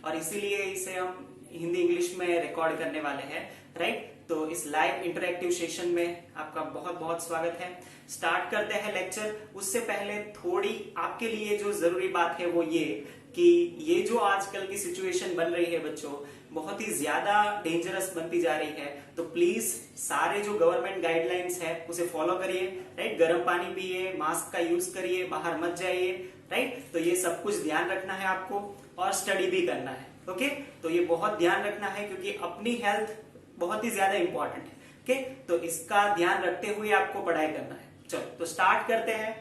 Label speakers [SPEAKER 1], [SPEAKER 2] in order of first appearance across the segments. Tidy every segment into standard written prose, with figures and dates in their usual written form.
[SPEAKER 1] और इसीलिए इसे हम हिंदी इंग्लिश में रिकॉर्ड करने वाले हैं, राइट। तो इस लाइव इंटरैक्टिव सेशन में आपका बहुत बहुत स्वागत है। स्टार्ट करते हैं लेक्चर। उससे पहले थोड़ी आपके लिए जो जरूरी बात है वो ये कि ये जो आजकल की सिचुएशन बन रही है बच्चों, बहुत ही ज्यादा डेंजरस बनती जा रही है। तो प्लीज सारे जो गवर्नमेंट गाइडलाइंस है उसे फॉलो करिए, राइट। गर्म पानी पिए, मास्क का यूज करिए, बाहर मत जाइए, राइट। तो ये सब कुछ ध्यान रखना है आपको और स्टडी भी करना है, ओके। तो ये बहुत ध्यान रखना है क्योंकि अपनी हेल्थ बहुत ही ज्यादा इंपॉर्टेंट है, ओके। तो इसका ध्यान रखते हुए आपको पढ़ाई करना है। चलो तो स्टार्ट करते हैं।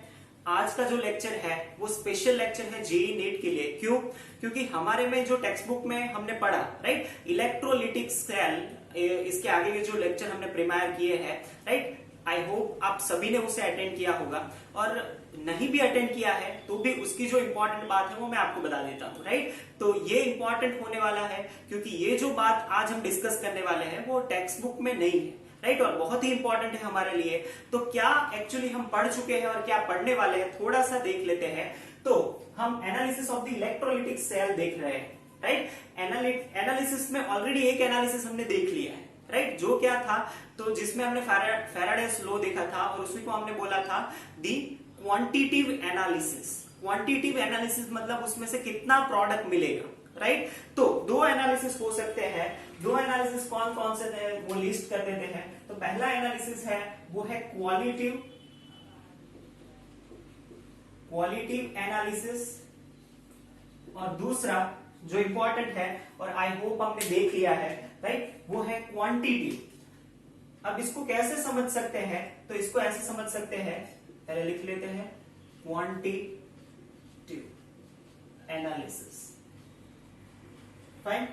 [SPEAKER 1] आज का जो लेक्चर है वो स्पेशल लेक्चर है जेईई नीट के लिए। क्यों? क्योंकि हमारे में जो टेक्स्ट बुक में हमने पढ़ा, राइट, इलेक्ट्रोलिटिक सेल, इसके आगे के जो लेक्चर हमने प्रिपेयर किए हैं, राइट, आई होप आप सभी ने उसे अटेंड किया होगा, और नहीं भी अटेंड किया है तो भी उसकी जो इंपॉर्टेंट बात है वो मैं आपको बता देता हूँ, राइट। तो ये इंपॉर्टेंट होने वाला है क्योंकि ये जो बात आज हम डिस्कस करने वाले हैं वो टेक्स्ट बुक में नहीं है, राइट, और बहुत ही इंपॉर्टेंट है हमारे लिए। तो क्या एक्चुअली हम पढ़ चुके हैं और क्या पढ़ने वाले हैं थोड़ा सा देख लेते हैं। तो हम analysis of the electrolytic cell देख रहे हैं, राइट। एनालिसिस में ऑलरेडी एक एनालिसिस हमने देख लिया है, राइट, जो क्या था, तो जिसमें हमने फैराडेस लॉ देखा था और उसी को हमने बोला था दी क्वांटिटिव एनालिसिस। क्वांटिटिव एनालिसिस मतलब उसमें से कितना प्रोडक्ट मिलेगा, राइट। तो दो एनालिसिस हो सकते हैं। दो एनालिसिस कौन कौन से थे वो लिस्ट कर देते हैं। तो पहला एनालिसिस है वो है क्वालिटिव एनालिसिस, और दूसरा जो इंपॉर्टेंट है और आई होप हमने देख लिया है, राइट, वो है क्वांटिटिव। अब इसको कैसे समझ सकते हैं? तो इसको ऐसे समझ सकते हैं, पहले लिख लेते हैं, क्वांटिटिव एनालिसिस, फाइन।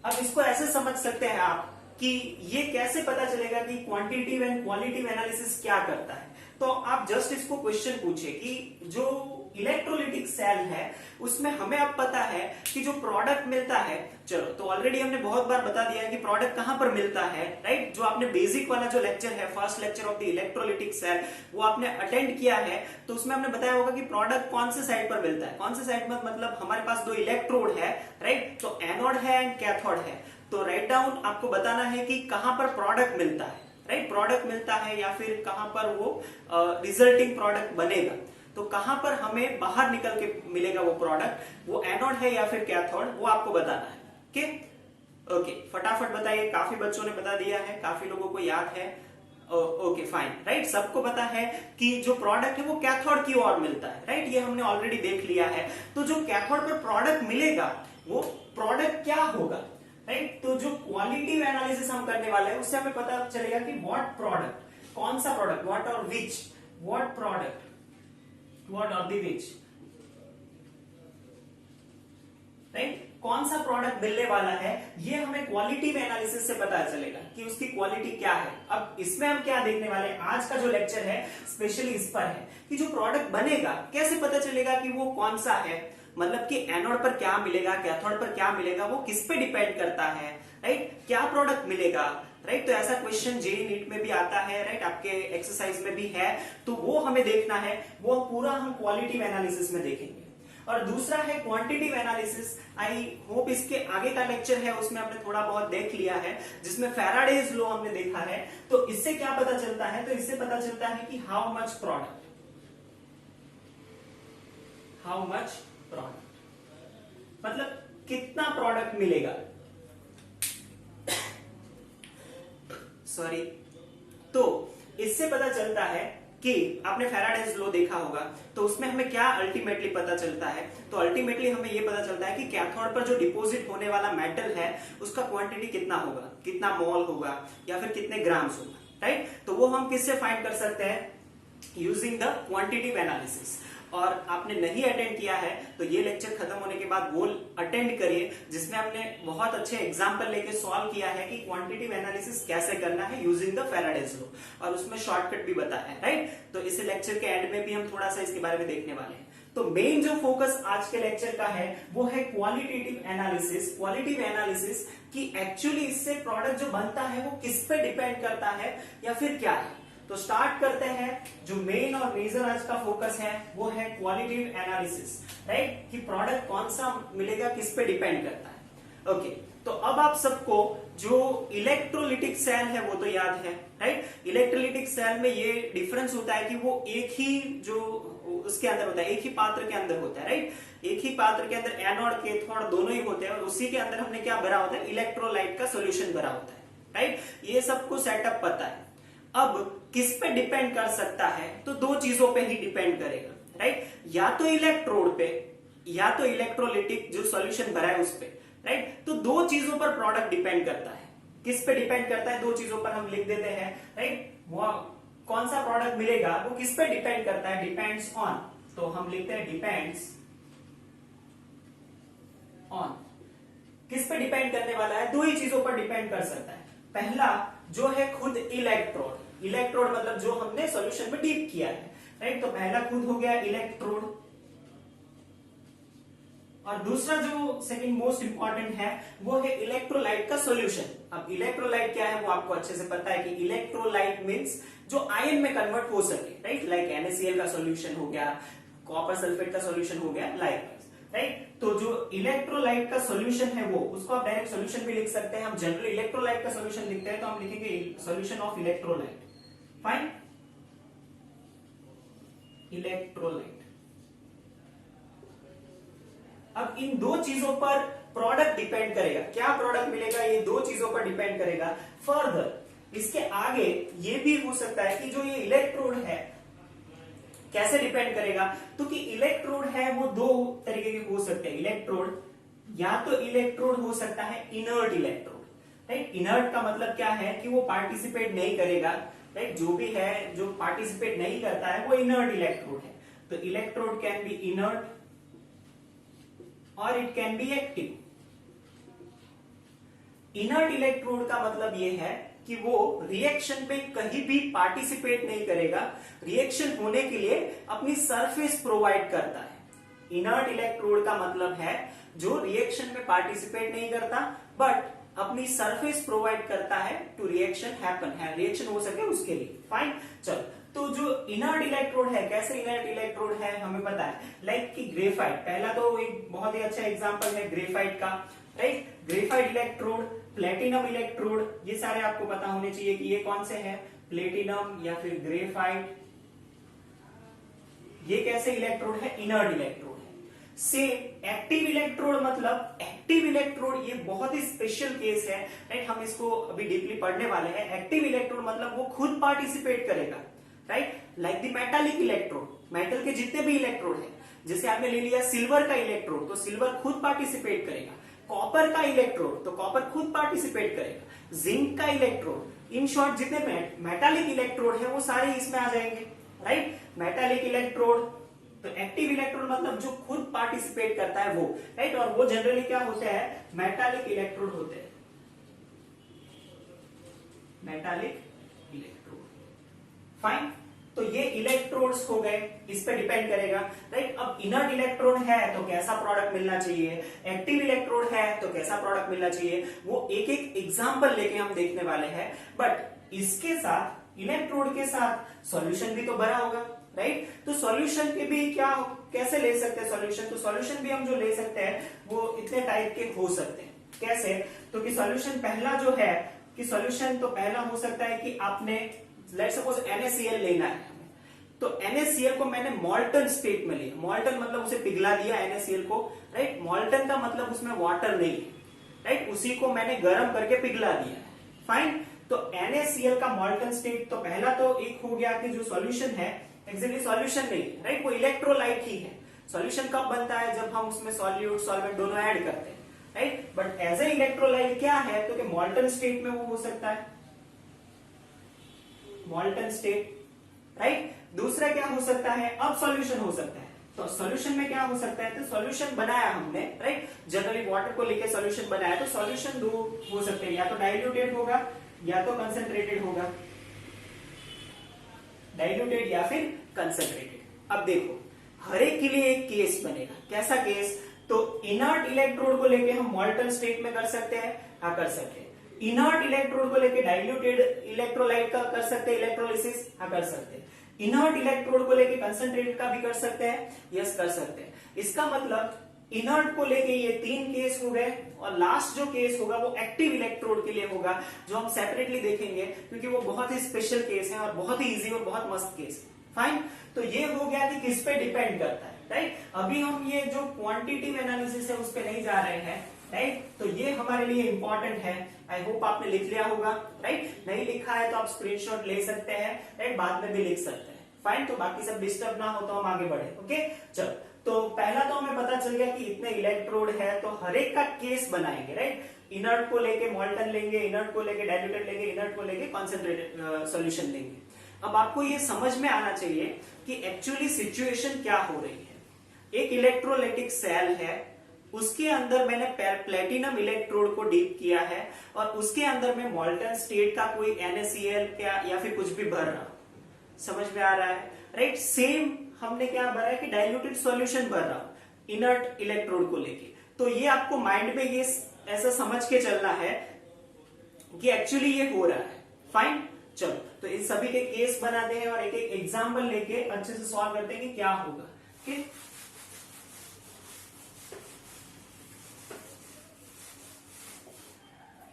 [SPEAKER 1] अब इसको ऐसे समझ सकते हैं आप कि ये कैसे पता चलेगा कि क्वांटिटिव एंड क्वालिटिव एनालिसिस क्या करता है। तो आप जस्ट इसको क्वेश्चन पूछे कि जो इलेक्ट्रोलिटिक सेल है उसमें हमें अब पता है कि जो प्रोडक्ट मिलता है, चलो तो ऑलरेडी हमने बहुत बार बता दिया है कि प्रोडक्ट कहां पर मिलता है, राइट। जो आपने बेसिक वाला जो लेक्चर है, first lecture of the electrolytic cell, वो आपने अटेंड किया है, तो उसमें हमने बताया होगा कि प्रोडक्ट कौन से साइड पर मिलता है। कौन से साइड पर मतलब हमारे पास दो इलेक्ट्रोड है, राइट, तो एनोड है एंड कैथोड है। तो राइट डाउन आपको बताना है कि कहां पर प्रोडक्ट मिलता है, राइट, प्रोडक्ट मिलता है या फिर कहां पर वो रिजल्टिंग प्रोडक्ट बनेगा। तो कहां पर हमें बाहर निकल के मिलेगा वो प्रोडक्ट, वो एनोड है या फिर कैथोड, वो आपको बताना है, ओके। ओके, फटाफट बताइए। काफी बच्चों ने बता दिया है, काफी लोगों को याद है, ओके फाइन, राइट। सबको पता है कि जो प्रोडक्ट है वो कैथोड की ओर मिलता है, राइट, ये हमने ऑलरेडी देख लिया है। तो जो कैथोड पर प्रोडक्ट मिलेगा वो प्रोडक्ट क्या होगा, राइट। तो जो क्वालिटिव एनालिसिस हम करने वाले हैं उससे हमें पता चलेगा कि व्हाट प्रोडक्ट, कौन सा प्रोडक्ट, व्हाट और विच, व्हाट प्रोडक्ट, व्हाट और दी विच, राइट, कौन सा प्रोडक्ट मिलने वाला है, ये हमें क्वालिटिव एनालिसिस से पता चलेगा कि उसकी क्वालिटी क्या है। अब इसमें हम क्या देखने वाले हैं, आज का जो लेक्चर है स्पेशली इस पर है कि जो प्रोडक्ट बनेगा कैसे पता चलेगा कि वो कौन सा है, मतलब कि एनोड पर क्या मिलेगा, कैथोड पर क्या मिलेगा, वो किस पे डिपेंड करता है, राइट, क्या प्रोडक्ट मिलेगा, राइट। तो ऐसा क्वेश्चन जेईई नीट में भी आता है, राइट, आपके एक्सरसाइज में भी है, तो वो हमें देखना है, वो पूरा हम क्वालिटिव एनालिसिस में देखेंगे। और दूसरा है क्वांटिटिव एनालिसिस। आई होप इसके आगे का लेक्चर है उसमें हमने थोड़ा बहुत देख लिया है, जिसमें फैराडेज लॉ हमने देखा है। तो इससे क्या पता चलता है? तो इससे पता चलता है कि हाउ मच प्रोडक्ट, मतलब कितना प्रोडक्ट मिलेगा, सॉरी। तो इससे पता चलता है कि आपने फैराडेज लॉ देखा होगा, तो उसमें हमें क्या अल्टीमेटली पता चलता है? तो अल्टीमेटली हमें यह पता चलता है कि कैथोड पर जो डिपॉजिट होने वाला मेटल है उसका क्वांटिटी कितना होगा, कितना मोल होगा या फिर कितने ग्राम्स होगा, राइट। तो वो हम किससे फाइंड कर सकते हैं? Using the quantitative analysis. और आपने नहीं अटेंड किया है तो ये लेक्चर खत्म होने के बाद वो अटेंड करिए, जिसमें हमने बहुत अच्छे एग्जांपल लेके सॉल्व किया है कि क्वांटिटिव एनालिसिस कैसे करना है यूजिंग द फैराडेज लॉ, और उसमें शॉर्टकट भी बताया है, राइट। तो इस लेक्चर के एंड में भी हम थोड़ा सा इसके बारे में देखने वाले हैं। तो मेन जो फोकस आज के लेक्चर का है वो है क्वालिटेटिव एनालिसिस। क्वालिटिव एनालिसिस कि एक्चुअली इससे प्रोडक्ट जो बनता है वो किस पे डिपेंड करता है या फिर क्या है। तो स्टार्ट करते हैं। जो मेन और मेजर आज का फोकस है वो है क्वालिटेटिव एनालिसिस, राइट, कि प्रोडक्ट कौन सा मिलेगा किस पे डिपेंड करता है। ओके, तो अब आप सबको जो इलेक्ट्रोलिटिक सेल है वो तो याद है, राइट। इलेक्ट्रोलिटिक सेल में ये डिफरेंस होता है कि वो एक ही जो उसके अंदर होता है, एक ही पात्र के अंदर होता है, राइट। एक ही पात्र के अंदर एनोड कैथोड दोनों ही होते हैं और उसी के अंदर हमने क्या भरा होता है, इलेक्ट्रोलाइट का सोल्यूशन भरा होता है, राइट। ये सबको सेटअप पता है। अब किस पे डिपेंड कर सकता है, तो दो चीजों पे ही डिपेंड करेगा, राइट। या तो इलेक्ट्रोड पे या तो इलेक्ट्रोलिटिक जो सॉल्यूशन भरा है उस पे, राइट। तो दो चीजों पर प्रोडक्ट डिपेंड करता है। किस पे डिपेंड करता है, दो चीजों पर हम लिख देते हैं, राइट। वो कौन सा प्रोडक्ट मिलेगा वो किस पे डिपेंड करता है, डिपेंड्स ऑन। तो हम लिखते हैं डिपेंड्स ऑन। किस पे डिपेंड करने वाला है, दो ही चीजों पर डिपेंड कर सकता है। पहला जो है खुद इलेक्ट्रोड, इलेक्ट्रोड मतलब जो हमने सॉल्यूशन में डीप किया है, राइट। तो पहला खुद हो गया इलेक्ट्रोड, और दूसरा जो सेकंड मोस्ट इंपॉर्टेंट है वो है इलेक्ट्रोलाइट का सॉल्यूशन। अब इलेक्ट्रोलाइट क्या है वो आपको अच्छे से पता है कि इलेक्ट्रोलाइट मींस जो आयन में कन्वर्ट हो सके, राइट। लाइक NaCl का सॉल्यूशन हो गया, कॉपर सल्फेट का सॉल्यूशन हो गया, लाइकवाइज, राइट। तो जो इलेक्ट्रोलाइट का सॉल्यूशन है वो, उसको आप डायरेक्ट सॉल्यूशन भी लिख सकते हैं। हम जनरली इलेक्ट्रोलाइट का सॉल्यूशन लिखते हैं तो हम लिखेंगे solution of electrolyte, fine, electrolyte. अब इन दो चीजों पर प्रोडक्ट डिपेंड करेगा, क्या प्रोडक्ट मिलेगा ये दो चीजों पर डिपेंड करेगा। फर्दर इसके आगे ये भी हो सकता है कि जो ये इलेक्ट्रोड है कैसे डिपेंड करेगा, तो कि इलेक्ट्रोड है वो दो तरीके के हो सकते हैं। इलेक्ट्रोड या तो इलेक्ट्रोड हो सकता है इनर्ट इलेक्ट्रोड, राइट। इनर्ट का मतलब क्या है कि वो पार्टिसिपेट नहीं करेगा, राइट। जो भी है जो पार्टिसिपेट नहीं करता है वो इनर्ट इलेक्ट्रोड है। तो इलेक्ट्रोड कैन बी इनर्ट और it can be active. Inert electrode का मतलब यह है कि वो रिएक्शन पे कहीं भी पार्टिसिपेट नहीं करेगा, रिएक्शन होने के लिए अपनी सरफेस प्रोवाइड करता है। इनर्ट इलेक्ट्रोड का मतलब है जो रिएक्शन में पार्टिसिपेट नहीं करता बट अपनी सरफेस प्रोवाइड करता है टू रिएक्शन हैपन, है रिएक्शन हो सके उसके लिए, फाइन। चलो, तो जो इनर्ट इलेक्ट्रोड है, कैसे इनर्ट इलेक्ट्रोड है हमें पता है, लाइक कि ग्रेफाइट, पहला तो एक बहुत ही अच्छा एग्जांपल है ग्रेफाइट का, right. Graphite electrode, platinum electrode, ये सारे आपको पता होने चाहिए कि ये कौन से हैं, प्लेटिनम या फिर ग्रेफाइट। ये कैसे इलेक्ट्रोड है, इनर्ट इलेक्ट्रोड है। से एक्टिव इलेक्ट्रोड मतलब एक्टिव इलेक्ट्रोड ये बहुत ही स्पेशल केस है, राइट। हम इसको अभी डीपली पढ़ने वाले हैं। एक्टिव इलेक्ट्रोड मतलब वो खुद पार्टिसिपेट करेगा, right. Like the metallic electrode, metal के जितने भी इलेक्ट्रोड है, जैसे आपने ले लिया सिल्वर का इलेक्ट्रोड तो सिल्वर खुद पार्टिसिपेट करेगा। कॉपर का इलेक्ट्रोड तो कॉपर खुद पार्टिसिपेट करेगा। जिंक का इलेक्ट्रोड, इन शॉर्ट जितने मेटालिक इलेक्ट्रोड है वो सारे इसमें आ जाएंगे, राइट। मेटालिक इलेक्ट्रोड तो एक्टिव इलेक्ट्रोड मतलब जो खुद पार्टिसिपेट करता है वो, राइट। और वो जनरली क्या होते हैं, मेटालिक इलेक्ट्रोड होते हैं, मेटालिक इलेक्ट्रोड, फाइन। तो ये इलेक्ट्रोड्स हो गए, इस पे डिपेंड करेगा, राइट। अब इनर्ट इलेक्ट्रोड है तो कैसा प्रोडक्ट मिलना चाहिए, एक्टिव इलेक्ट्रोड है तो कैसा प्रोडक्ट मिलना चाहिए, वो एक एक एग्जांपल लेके हम देखने वाले हैं। बट इसके साथ इलेक्ट्रोड के साथ सॉल्यूशन भी तो भरा होगा, राइट। तो सॉल्यूशन के भी क्या कैसे ले सकते हैं सॉल्यूशन, तो सॉल्यूशन भी हम जो ले सकते हैं वो इतने टाइप के हो सकते हैं। कैसे, तो कि सॉल्यूशन पहला जो है कि सॉल्यूशन तो पहला हो सकता है कि आपने लेट सपोज NaCl लेना है, तो NaCl को मैंने मॉल्टन स्टेट में लिया। मॉल्टन मतलब उसे पिघला दिया NaCl को, राइट। मॉल्टन का मतलब उसमें वाटर नहीं है, राइट। उसी को मैंने गर्म करके पिघला दिया, फाइन। तो NaCl का मॉल्टन स्टेट तो पहला तो एक हो गया कि जो सॉल्यूशन है एक्चुअली सॉल्यूशन नहीं है, राइट। वो इलेक्ट्रोलाइट ही है। सॉल्यूशन कब बनता है, जब हम उसमें सॉल्यूट सॉल्वेंट दोनों ऐड करते हैं, right. But as a electrolyte क्या है, तो कि मॉल्टन स्टेट में वो हो सकता है, मॉल्टन स्टेट, राइट। दूसरा क्या हो सकता है, अब सॉल्यूशन हो सकता है। तो सॉल्यूशन में क्या हो सकता है, तो सॉल्यूशन बनाया हमने, राइट। जनरली वाटर को लेके सॉल्यूशन बनाया, तो सॉल्यूशन दो हो सकते हैं, या तो डाइल्यूटेड होगा या तो कंसंट्रेटेड होगा, डाइल्यूटेड या फिर कंसंट्रेटेड। अब देखो हर एक के लिए एक केस बनेगा, कैसा केस, तो इनर्ट इलेक्ट्रोड को लेके हम मॉल्टन स्टेट में कर सकते हैं, हाँ कर सकते हैं। इनर्ट इलेक्ट्रोड को लेके डाइल्यूटेड इलेक्ट्रोलाइट का कर सकते हैं इलेक्ट्रोलिसिस, हाँ कर सकते हैं। इनर्ट इलेक्ट्रोड को लेके कंसंट्रेटेड का भी कर सकते हैं, यस कर सकते हैं। इसका मतलब इनर्ट को लेके ये 3 केस हो गए, और लास्ट जो केस होगा वो एक्टिव इलेक्ट्रोड के लिए होगा, जो हम सेपरेटली देखेंगे क्योंकि वो बहुत ही स्पेशल केस है और बहुत ही इजी और बहुत मस्त केस है। फाइन, तो ये हो गया कि किस पे डिपेंड करता है, राइट। अभी हम ये जो क्वांटिटेटिव एनालिसिस है उस पे नहीं जा रहे हैं, राइट। तो ये हमारे लिए इंपॉर्टेंट है। आई होप आपने लिख लिया होगा, राइट। नहीं लिखा है तो आप स्क्रीनशॉट ले सकते हैं, राइट, बाद में भी लिख सकते हैं। फाइन, तो बाकी सब डिस्टर्ब ना हो तो हम आगे बढ़े। ओके, चलो, तो पहला तो हमें पता चल गया कि इतने इलेक्ट्रोड है, तो हर एक का केस बनाएंगे, राइट। इनर्ट को लेके मॉल्टन लेंगे, इनर्ट को लेके डाइल्यूटेड लेंगे, इनर्ट को लेके कॉन्सेंट्रेटेड सॉल्यूशन लेंगे। अब आपको ये समझ में आना चाहिए कि एक्चुअली सिचुएशन क्या हो रही है। एक इलेक्ट्रोलाइटिक सेल है, उसके अंदर मैंने प्लेटिनम इलेक्ट्रोड को डीप किया है, और उसके अंदर में मॉल्टन स्टेट का कोई NaCl क्या या फिर कुछ भी भर रहा हूं। समझ में आ रहा है, राइट। सेम हमने क्या भरा है कि डाइल्यूटेड सॉल्यूशन भर रहा हूं इनर्ट इलेक्ट्रोड को लेके। तो ये आपको माइंड में ये ऐसा समझ के चलना है कि एक्चुअली ये हो रहा है। फाइन, चलो, तो इन सभी के केस बनाते हैं और एक एक एग्जाम्पल लेके अच्छे से सॉल्व करते हैं कि क्या होगा। ठीक,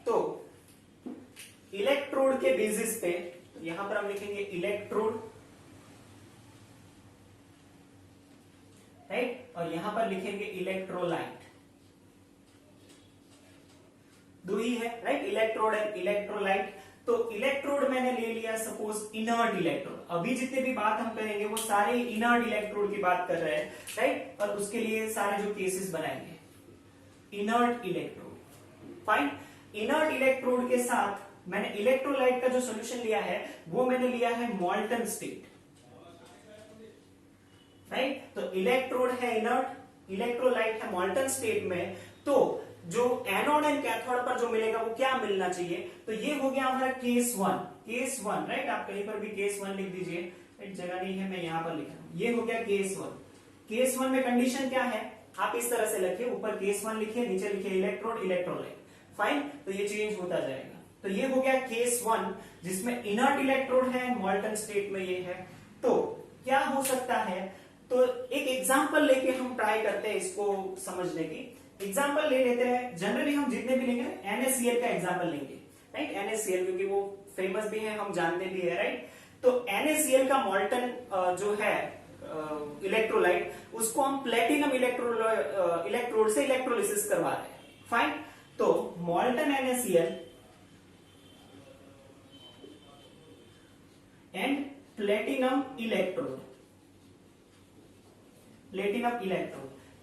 [SPEAKER 1] तो इलेक्ट्रोड के बेसिस पे यहां पर हम लिखेंगे इलेक्ट्रोड, राइट, और यहां पर लिखेंगे इलेक्ट्रोलाइट। दो ही है, राइट, इलेक्ट्रोड एंड इलेक्ट्रोलाइट। तो इलेक्ट्रोड मैंने ले लिया सपोज इनर्ट इलेक्ट्रोड। अभी जितने भी बात हम करेंगे वो सारे इनर्ट इलेक्ट्रोड की बात कर रहे हैं, राइट, और उसके लिए सारे जो केसेस बनाएंगे inert electrode. Fine, inert electrode के साथ मैंने इलेक्ट्रोलाइट का जो सोल्यूशन लिया है वो मैंने लिया है मॉल्टन स्टेट, राइट। तो इलेक्ट्रोड है इनर्ट, इलेक्ट्रोलाइट है मॉल्टन स्टेट में। तो जो एनोड एंड कैथोड पर जो मिलेगा वो क्या मिलना चाहिए, तो ये हो गया हमारा केस 1, केस 1, राइट। आप कहीं पर भी केस 1 लिख दीजिए, एक जगह नहीं है, मैं यहां पर लिख रहा हूं। ये हो गया केस 1। केस 1 में कंडीशन क्या है, आप इस तरह से लिखिए, ऊपर केस 1 लिखिए, नीचे लिखिए इलेक्ट्रोड इलेक्ट्रोलाइट। फाइन, तो ये चेंज होता जाएगा। तो ये हो गया केस 1 जिसमें इनर्ट इलेक्ट्रोड है, मॉल्टन स्टेट में ये है। तो क्या हो सकता है, तो एक एग्जांपल लेके हम ट्राई करते हैं इसको समझने की। एग्जांपल ले लेते हैं, जनरली हम जितने भी लेंगे NaCl का एग्जांपल लेंगे, राइट। NaCl क्योंकि वो फेमस भी है, हम जानते भी है, राइट। तो NaCl का मॉल्टन जो है इलेक्ट्रोलाइट, उसको हम प्लेटिनम इलेक्ट्रोड से इलेक्ट्रोलिसिस करवा रहे हैं। फाइन, तो मॉल्टन NaCl एंड प्लेटिनम इलेक्ट्रोड,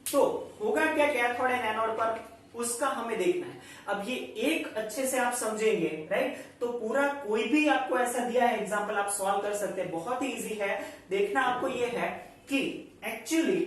[SPEAKER 1] तो होगा क्या कैथोड एंड एनोड पर, उसका हमें देखना है। अब ये एक अच्छे से आप समझेंगे, राइट, तो पूरा कोई भी आपको ऐसा दिया है एग्जांपल आप सॉल्व कर सकते हैं, बहुत ही इजी है। देखना आपको ये है कि एक्चुअली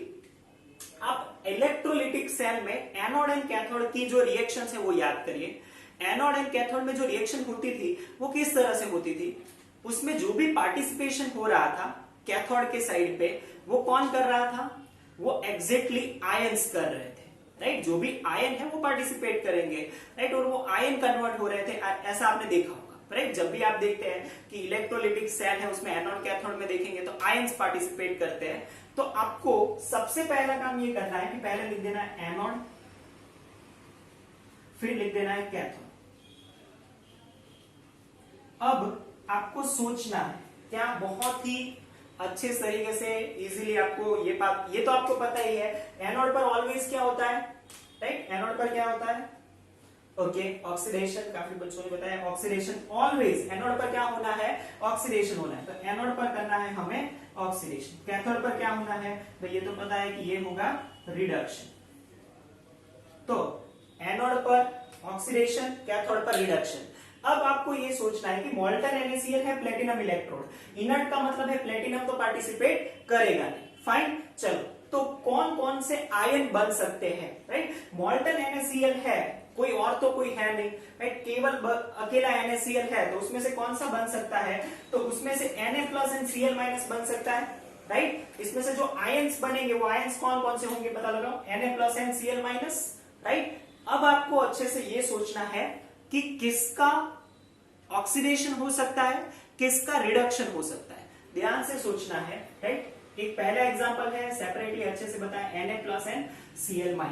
[SPEAKER 1] आप इलेक्ट्रोलिटिक सेल में एनोड एंड कैथोड की जो रिएक्शन है वो याद करिए। एनोड एंड कैथोड में जो रिएक्शन होती थी वो किस तरह से होती थी, उसमें जो भी पार्टिसिपेशन हो रहा था कैथोड के साइड पे, वो कौन कर रहा था, वो एग्जैक्टली आयंस कर रहे थे, राइट। जो भी आयन है वो पार्टिसिपेट करेंगे, राइट, और वो आयन कन्वर्ट हो रहे थे, ऐसा आपने देखा होगा, राइट। जब भी आप देखते हैं कि इलेक्ट्रोलिटिक सेल है उसमें एनोड कैथोड में देखेंगे तो आयंस पार्टिसिपेट करते हैं। तो आपको सबसे पहला काम ये करना है कि पहले लिख देना है एनोड, फिर लिख देना है कैथोड। अब आपको सोचना है क्या, बहुत ही अच्छे तरीके से इजीली आपको ये तो आपको पता ही है, एनोड पर ऑलवेज क्या होता है, राइट। एनोड पर क्या होता है, ओके, ऑक्सीडेशन। काफी बच्चों ने बताया ऑक्सीडेशन ऑलवेज, एनोड पर क्या होना है, ऑक्सीडेशन होना है। तो एनोड पर करना है हमें ऑक्सीडेशन। कैथोड पर क्या होना है, तो ये तो पता है कि ये होगा रिडक्शन। तो एनोड पर ऑक्सीडेशन, कैथोड पर रिडक्शन। अब आपको ये सोचना है कि मॉल्टन NaCl है प्लेटिनम इलेक्ट्रोड, इनर्ट का मतलब है प्लेटिनम तो पार्टिसिपेट करेगा नहीं। फाइन, चलो, तो कौन कौन से आयन बन सकते हैं, राइट। मॉल्टन NaCl है, कोई और तो कोई है नहीं, राइट, केवल अकेला NaCl है, तो उसमें से कौन सा बन सकता है, तो उसमें से Na+ एंड Cl- बन सकता है, राइट। इसमें से जो आयंस बनेंगे वो आयंस कौन कौन से होंगे पता लगाओ, Na+ एंड Cl-, राइट। अब आपको अच्छे से ये सोचना है कि किसका ऑक्सीडेशन हो सकता है, किसका रिडक्शन हो सकता है, ध्यान से सोचना है, राइट। एक पहला एग्जांपल है, सेपरेटली अच्छे से बताएं, Na+NCl-।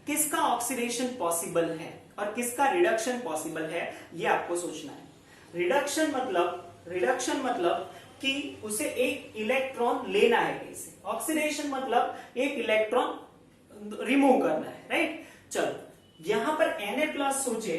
[SPEAKER 1] किसका ऑक्सीडेशन पॉसिबल है और किसका रिडक्शन पॉसिबल है, ये आपको सोचना है। रिडक्शन मतलब कि उसे एक इलेक्ट्रॉन लेना है कहीं से, ऑक्सीडेशन मतलब एक इलेक्ट्रॉन रिमूव करना है, राइट। चलो यहां पर Na+ सोचे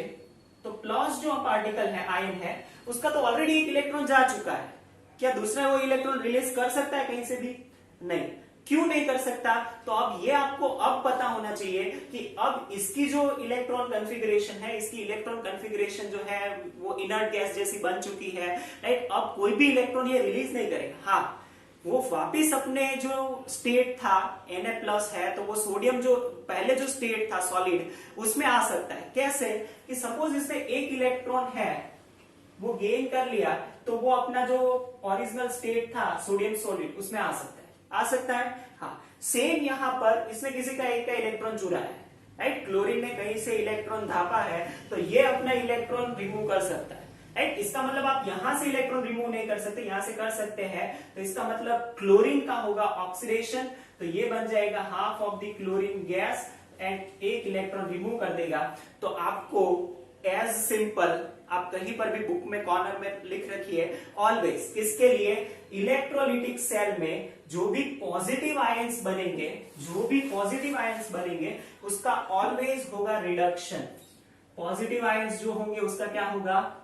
[SPEAKER 1] तो प्लस जो पार्टिकल है, आयन है, उसका तो ऑलरेडी एक इलेक्ट्रॉन जा चुका है। क्या दूसरा वो इलेक्ट्रॉन रिलीज कर सकता है कहीं से भी? नहीं। क्यों नहीं कर सकता? तो अब ये आपको अब पता होना चाहिए कि अब इसकी जो इलेक्ट्रॉन कॉन्फ़िगरेशन है, इसकी इलेक्ट्रॉन कॉन्फ़िगरेशन जो है वो इनर्ट गैस जैसी बन चुकी है, राइट। अब कोई भी इलेक्ट्रॉन ये रिलीज नहीं करेगा। हाँ, वो वापिस अपने जो स्टेट था Na+ है, तो वो सोडियम जो पहले जो स्टेट था सॉलिड, उसमें आ सकता है। कैसे? कि सपोज इसमें एक इलेक्ट्रॉन है, वो गेन कर लिया, तो वो अपना जो ओरिजिनल स्टेट था सोडियम सॉलिड, उसमें आ सकता है। हाँ, सेम यहां पर इसमें किसी का एक का इलेक्ट्रॉन जुड़ा है, राइट। क्लोरीन ने कहीं से इलेक्ट्रॉन धापा है, तो ये अपना इलेक्ट्रॉन रिमूव कर सकता है, राइट। इसका मतलब आप यहां से इलेक्ट्रॉन रिमूव नहीं कर सकते, यहां से कर सकते हैं। तो इसका मतलब क्लोरीन का होगा ऑक्सीडेशन, तो ये बन जाएगा half of the chlorine gas and एक इलेक्ट्रॉन रिमूव कर देगा। तो आपको एज सिंपल, आप कहीं पर भी बुक में कॉर्नर में लिख रखिए, ऑलवेज इसके लिए इलेक्ट्रोलिटिक सेल में जो भी पॉजिटिव आयंस बनेंगे, उसका ऑलवेज होगा रिडक्शन। पॉजिटिव आयंस जो होंगे उसका क्या होगा?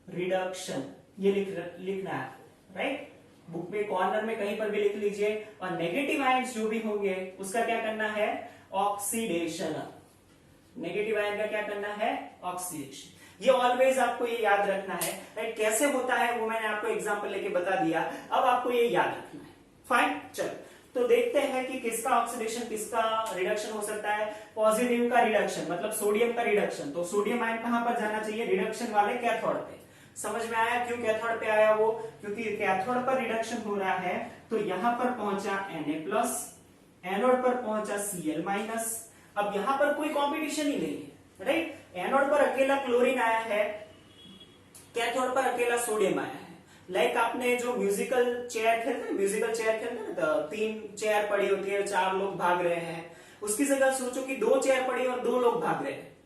[SPEAKER 1] रिडक्शन। ये लिखना है, राइट। बुक में कॉर्नर में कहीं पर भी लिख लीजिए। और नेगेटिव आयंस जो भी होंगे उसका क्या करना है? ऑक्सीडेशन। नेगेटिव आयन का क्या करना है? ऑक्सीडेशन। ये ऑलवेज आपको ये याद रखना है, राइट। कैसे होता है वो मैंने आपको एग्जांपल लेके बता दिया, अब आपको ये याद रखना है। फाइन, चलो तो देखते हैं कि किसका ऑक्सीडेशन किसका रिडक्शन हो सकता है। पॉजिटिव का रिडक्शन मतलब सोडियम का रिडक्शन, तो सोडियम आयन कहां पर जाना चाहिए? रिडक्शन वाले कैथोड पे। समझ में आया क्यों कैथोड पे आया वो? क्योंकि कैथोड पर रिडक्शन हो रहा है, तो यहां पर पहुंचा Na+, एनोड पर पहुंचा Cl-। अब यहां पर कोई कॉम्पिटिशन ही नहीं है, राइट। एनोड पर अकेला क्लोरीन आया है, कैथोड पर अकेला सोडियम आया है। लाइक आपने जो म्यूजिकल चेयर खेलते हैं ना, तो 3 चेयर पड़ी होती है, 4 लोग भाग रहे हैं, उसकी जगह सोचो कि 2 चेयर पड़ी और 2 लोग भाग रहे हैं,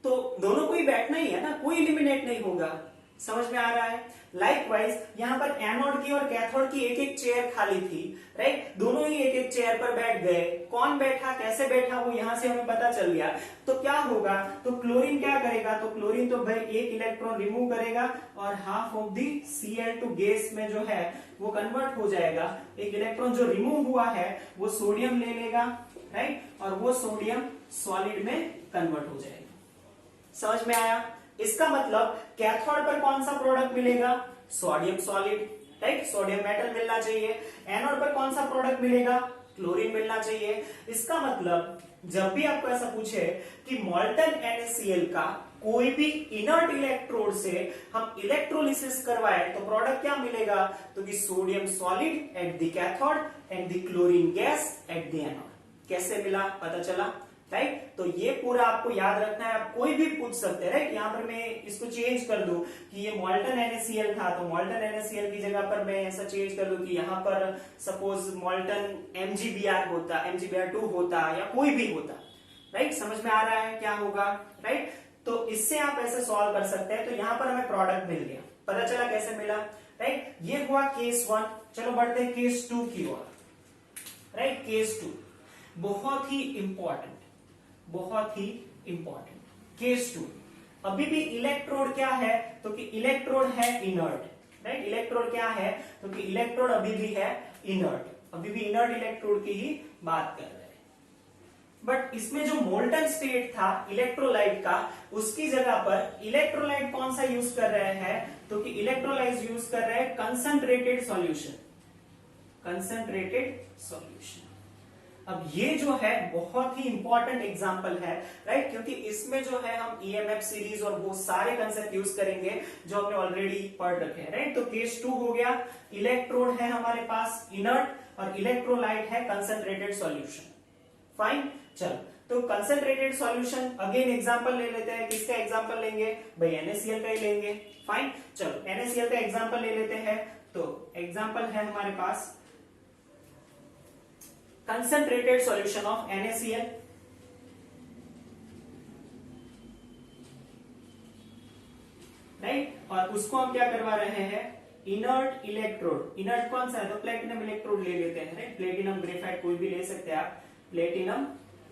[SPEAKER 1] तो दोनों को ही बैठना ही है ना, कोई एलिमिनेट नहीं होगा। समझ में आ रहा है? लाइकवाइज यहां पर एनोड की और कैथोड की एक एक चेयर खाली थी, राइट। दोनों ही एक एक चेयर पर बैठ गए। कौन बैठा, कैसे बैठा, वो यहां से हमें पता चल गया। तो क्या होगा? तो क्लोरीन क्या करेगा? तो क्लोरीन तो भाई एक इलेक्ट्रॉन रिमूव करेगा और half of the Cl2 gas में जो है वो कन्वर्ट हो जाएगा। एक इलेक्ट्रॉन जो रिमूव हुआ है वो सोडियम ले लेगा, राइट, और वो सोडियम सॉलिड में कन्वर्ट हो जाएगा। समझ में आया? इसका मतलब कैथोड पर कौन सा प्रोडक्ट मिलेगा? Sodium solid, right, sodium metal मिलना चाहिए। एनोड पर कौन सा प्रोडक्ट मिलेगा? क्लोरीन मिलना चाहिए। इसका मतलब जब भी आपको ऐसा पूछे कि मोल्टन NaCl का कोई भी इनर्ट इलेक्ट्रोड से हम इलेक्ट्रोलिसिस करवाए तो प्रोडक्ट क्या मिलेगा? तो कि sodium solid at the cathode and the chlorine gas at the anode. कैसे मिला? पता चला, राइट। तो ये पूरा आपको याद रखना है। आप कोई भी पूछ सकते हैं, राइट। यहाँ पर मैं इसको चेंज कर दूं कि ये मोल्टन NaCl था, तो मोल्टन NaCl की जगह पर मैं ऐसा चेंज कर दूं कि यहाँ पर सपोज मोल्टन MgBr होता, MgBr2 होता, या कोई भी होता, राइट। समझ में आ रहा है क्या होगा, राइट। तो इससे आप ऐसे सॉल्व कर सकते हैं। तो यहाँ पर हमें प्रोडक्ट मिल गया, पता चला कैसे मिला, राइट। ये हुआ केस 1। चलो बढ़ते हैं केस 2 की ओर, राइट। केस 2 बहुत ही इंपॉर्टेंट केस 2। अभी भी इलेक्ट्रोड क्या है? तो कि इलेक्ट्रोड है इनर्ट, राइट। इलेक्ट्रोड क्या है? तो कि इलेक्ट्रोड अभी भी है इनर्ट, अभी भी इनर्ट इलेक्ट्रोड की ही बात कर रहे हैं। बट इसमें जो मोल्टन स्टेट था इलेक्ट्रोलाइट का, उसकी जगह पर इलेक्ट्रोलाइट कौन सा यूज कर रहे हैं? तो कि इलेक्ट्रोलाइट यूज कर रहे हैं कंसंट्रेटेड सॉल्यूशन। अब ये जो है बहुत ही इंपॉर्टेंट एग्जांपल है, राइट, क्योंकि इसमें जो है हम EMF सीरीज और वो सारे कंसेप्ट यूज करेंगे जो हमने ऑलरेडी पढ़ रखे हैं, राइट। तो केस 2 हो गया, इलेक्ट्रोड है हमारे पास इनर्ट और इलेक्ट्रोलाइट है कंसंट्रेटेड सॉल्यूशन। फाइन, चलो तो कंसंट्रेटेड सॉल्यूशन अगेन एग्जांपल ले लेते हैं। किसका एग्जांपल लेंगे? भाई NaCl का ही लेंगे। फाइन, चलो NaCl का एग्जांपल ले लेते हैं। तो एग्जांपल है हमारे पास concentrated solution of NaCl, right, और उसको हम क्या करवा रहे हैं, इनर्ट इलेक्ट्रोड। इनर्ट कौन सा है, तो प्लेटिनम इलेक्ट्रोड ले लेते हैं, राइट, प्लेटिनम ग्रेफाइट कोई भी ले सकते हैं आप, प्लेटिनम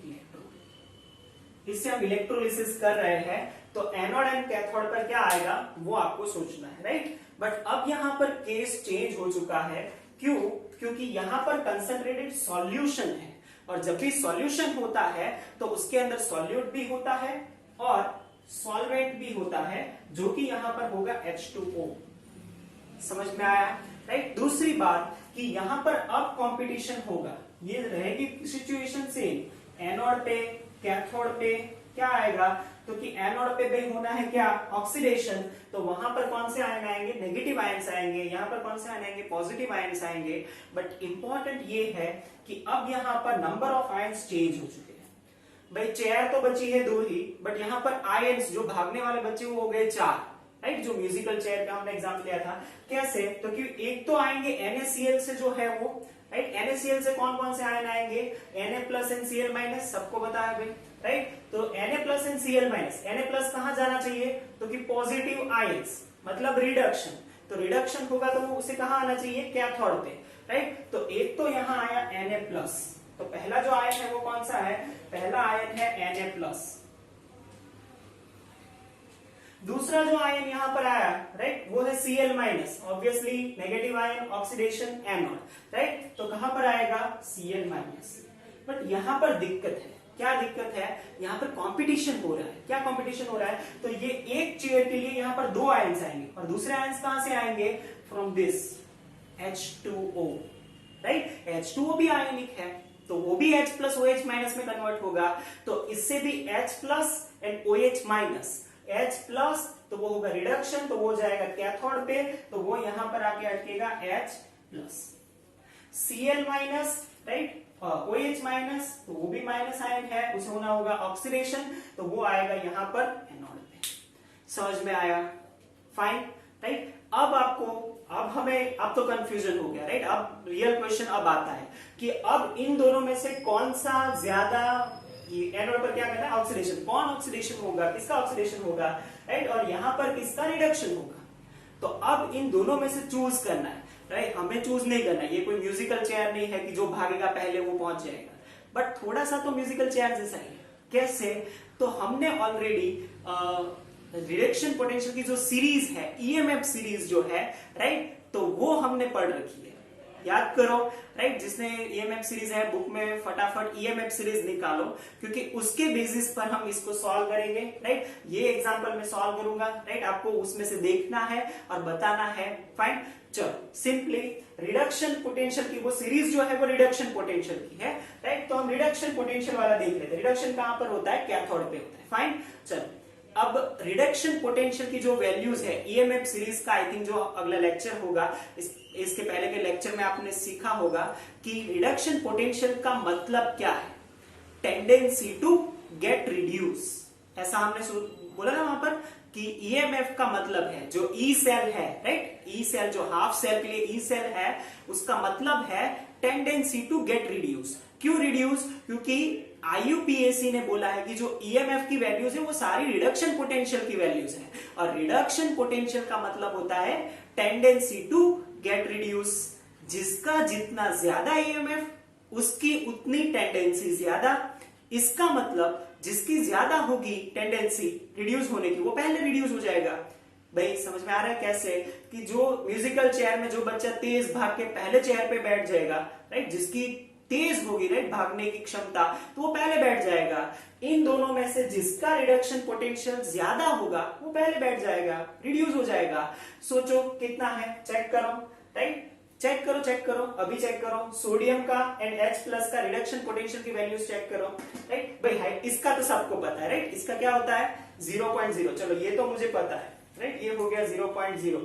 [SPEAKER 1] इलेक्ट्रोड। इससे हम इलेक्ट्रोलिसिस कर रहे हैं, तो एनोड एंड कैथोड पर क्या आएगा वो आपको सोचना है, राइट। बट अब यहां पर केस चेंज हो चुका है, क्यों, क्योंकि यहां पर कंसंट्रेटेड सॉल्यूशन है, और जब भी सॉल्यूशन होता है तो उसके अंदर सॉल्यूट भी होता है और सॉल्वेंट भी होता है, जो कि यहां पर होगा H2O। समझ में आया, राइट। दूसरी बात कि यहां पर अब कंपटीशन होगा, ये रहेगी सिचुएशन सेम, एनोड पे कैथोड पे क्या आएगा, तो कि एनोड पे भी होना है क्या, ऑक्सीडेशन, तो वहां पर कौन से आयन आएंगे, नेगेटिव आयंस आएंगे, यहां पर कौन से आयन आएंगे, पॉजिटिव आयंस आएंगे। बट इंपॉर्टेंट ये है कि अब यहां पर नंबर ऑफ आयंस चेंज हो चुके हैं। भाई चेयर तो बची है 2 ही, बट यहां पर आयंस जो भागने वाले बच्चे वो हो गए 4, राइट, जो म्यूजिकल चेयर का हमने एग्जाम लिया था। कैसे, तो कि एक तो आएंगे NaCl से जो है वो, राइट, NaCl से कौन कौन से आयन आएंगे, Na+NCl-, सबको पता है भाई, राइट। तो Na+NCl-, Na+ कहां जाना चाहिए, तो कि पॉजिटिव आयंस, मतलब रिडक्शन, तो रिडक्शन होगा तो वो उसे कहां आना चाहिए, कैथोड पे, राइट। तो एक तो यहां आया Na+, तो पहला जो आयन है वो कौन सा है, पहला आयन है Na+। दूसरा जो आयन यहां पर आया, राइट, वो है Cl-, obviously negative ion, oxidation, anode, right, तो कहां पर आएगा, Cl-। बट यहां पर दिक्कत है, क्या दिक्कत है, यहां पर कंपटीशन हो रहा है। क्या कंपटीशन हो रहा है, तो ये एक चेयर के लिए यहां पर 2 आयंस आएंगे, और दूसरे आयंस कहां से आएंगे, from this H2O, right. H2O भी आयनिक है, तो वो भी H+OH- में कन्वर्ट होगा, तो इससे भी H+ एंड OH-, H+, तो वो होगा रिडक्शन, तो वो जाएगा कैथोड पे, तो वो यहां पर आके अटकेगा H+। Cl-, राइट, OH-, तो वो भी माइनस आयन है, उसे होना होगा ऑक्सीडेशन, तो वो आएगा यहां पर एनोड पे। समझ में आया, फाइन, राइट। अब तो कंफ्यूजन हो गया, राइट। अब रियल क्वेश्चन अब आता है कि अब इन दोनों में से कौन सा ज्यादा, एनोड पर क्या करना है, ऑक्सीडेशन, कौन ऑक्सीडेशन होगा, किसका ऑक्सीडेशन होगा, राइट, और यहां पर किसका रिडक्शन होगा। तो अब इन दोनों में से चूज करना है, राइट, हमें चूज नहीं करना है। ये कोई म्यूजिकल चेयर नहीं है कि जो भागेगा पहले वो पहुंच जाएगा, बट थोड़ा सा तो म्यूजिकल चेयर जैसा ही है। कैसे, तो हमने ऑलरेडी रिडक्शन पोटेंशियल की जो सीरीज है, EMF सीरीज जो है, राइट, तो वो हमने पढ़ रखी है, याद करो, राइट। जिसने EMF सीरीज है बुक में, फटाफट EMF सीरीज निकालो, क्योंकि उसके बेसिस पर हम इसको सॉल्व करेंगे, राइट। ये एग्जांपल में सॉल्व करूंगा, राइट, आपको उसमें से देखना है और बताना है, फाइन। चलो, सिंपली रिडक्शन पोटेंशियल की वो सीरीज जो है वो रिडक्शन पोटेंशियल की है, राइट। तो हम रिडक्शन पोटेंशियल वाला देख लेते हैं। रिडक्शन कहां पर होता है, कैथोड पे होता है, फाइन। चलो, अब रिडक्शन पोटेंशियल की जो वैल्यूज है EMF सीरीज का, आई थिंक जो अगला लेक्चर होगा, इसके पहले के लेक्चर में आपने सीखा होगा कि रिडक्शन पोटेंशियल का मतलब क्या है, टेंडेंसी टू गेट रिड्यूस, ऐसा हमने बोला ना वहां पर कि EMF का मतलब है जो E सेल है, राइट, E सेल जो हाफ सेल के लिए E सेल है, उसका मतलब है टेंडेंसी टू गेट रिड्यूस। क्यों रिड्यूस, क्योंकि IUPAC ने बोला है कि जो EMF की वैल्यूज है वो सारी रिडक्शन पोटेंशियल की वैल्यूज है, और रिडक्शन पोटेंशियल का मतलब होता है टेंडेंसी टू गेट रिड्यूस। जिसका जितना ज्यादा EMF उसकी उतनी टेंडेंसी ज्यादा, इसका मतलब जिसकी ज्यादा होगी टेंडेंसी रिड्यूस होने की, वो पहले रिड्यूस हो जाएगा। भाई समझ में आ रहा है कैसे, कि जो म्यूजिकल चेयर में जो बच्चा तेज भाग के पहले चेयर पे बैठ जाएगा, राइट, जिसकी तेज होगी, राइट, भागने की क्षमता, तो वो पहले बैठ जाएगा। इन दोनों में से जिसका रिडक्शन पोटेंशियल ज्यादा होगा वो पहले बैठ जाएगा, रिड्यूस हो जाएगा। सोचो कितना है, चेक करो, राइट, चेक करो, अभी चेक करो। सोडियम का एंड H+ का रिडक्शन पोटेंशियल की वैल्यूज चेक करो, राइट। भाई है, इसका तो सबको पता है, राइट, इसका क्या होता है 0.0, चलो ये तो मुझे पता है, राइट, ये हो गया 0.0,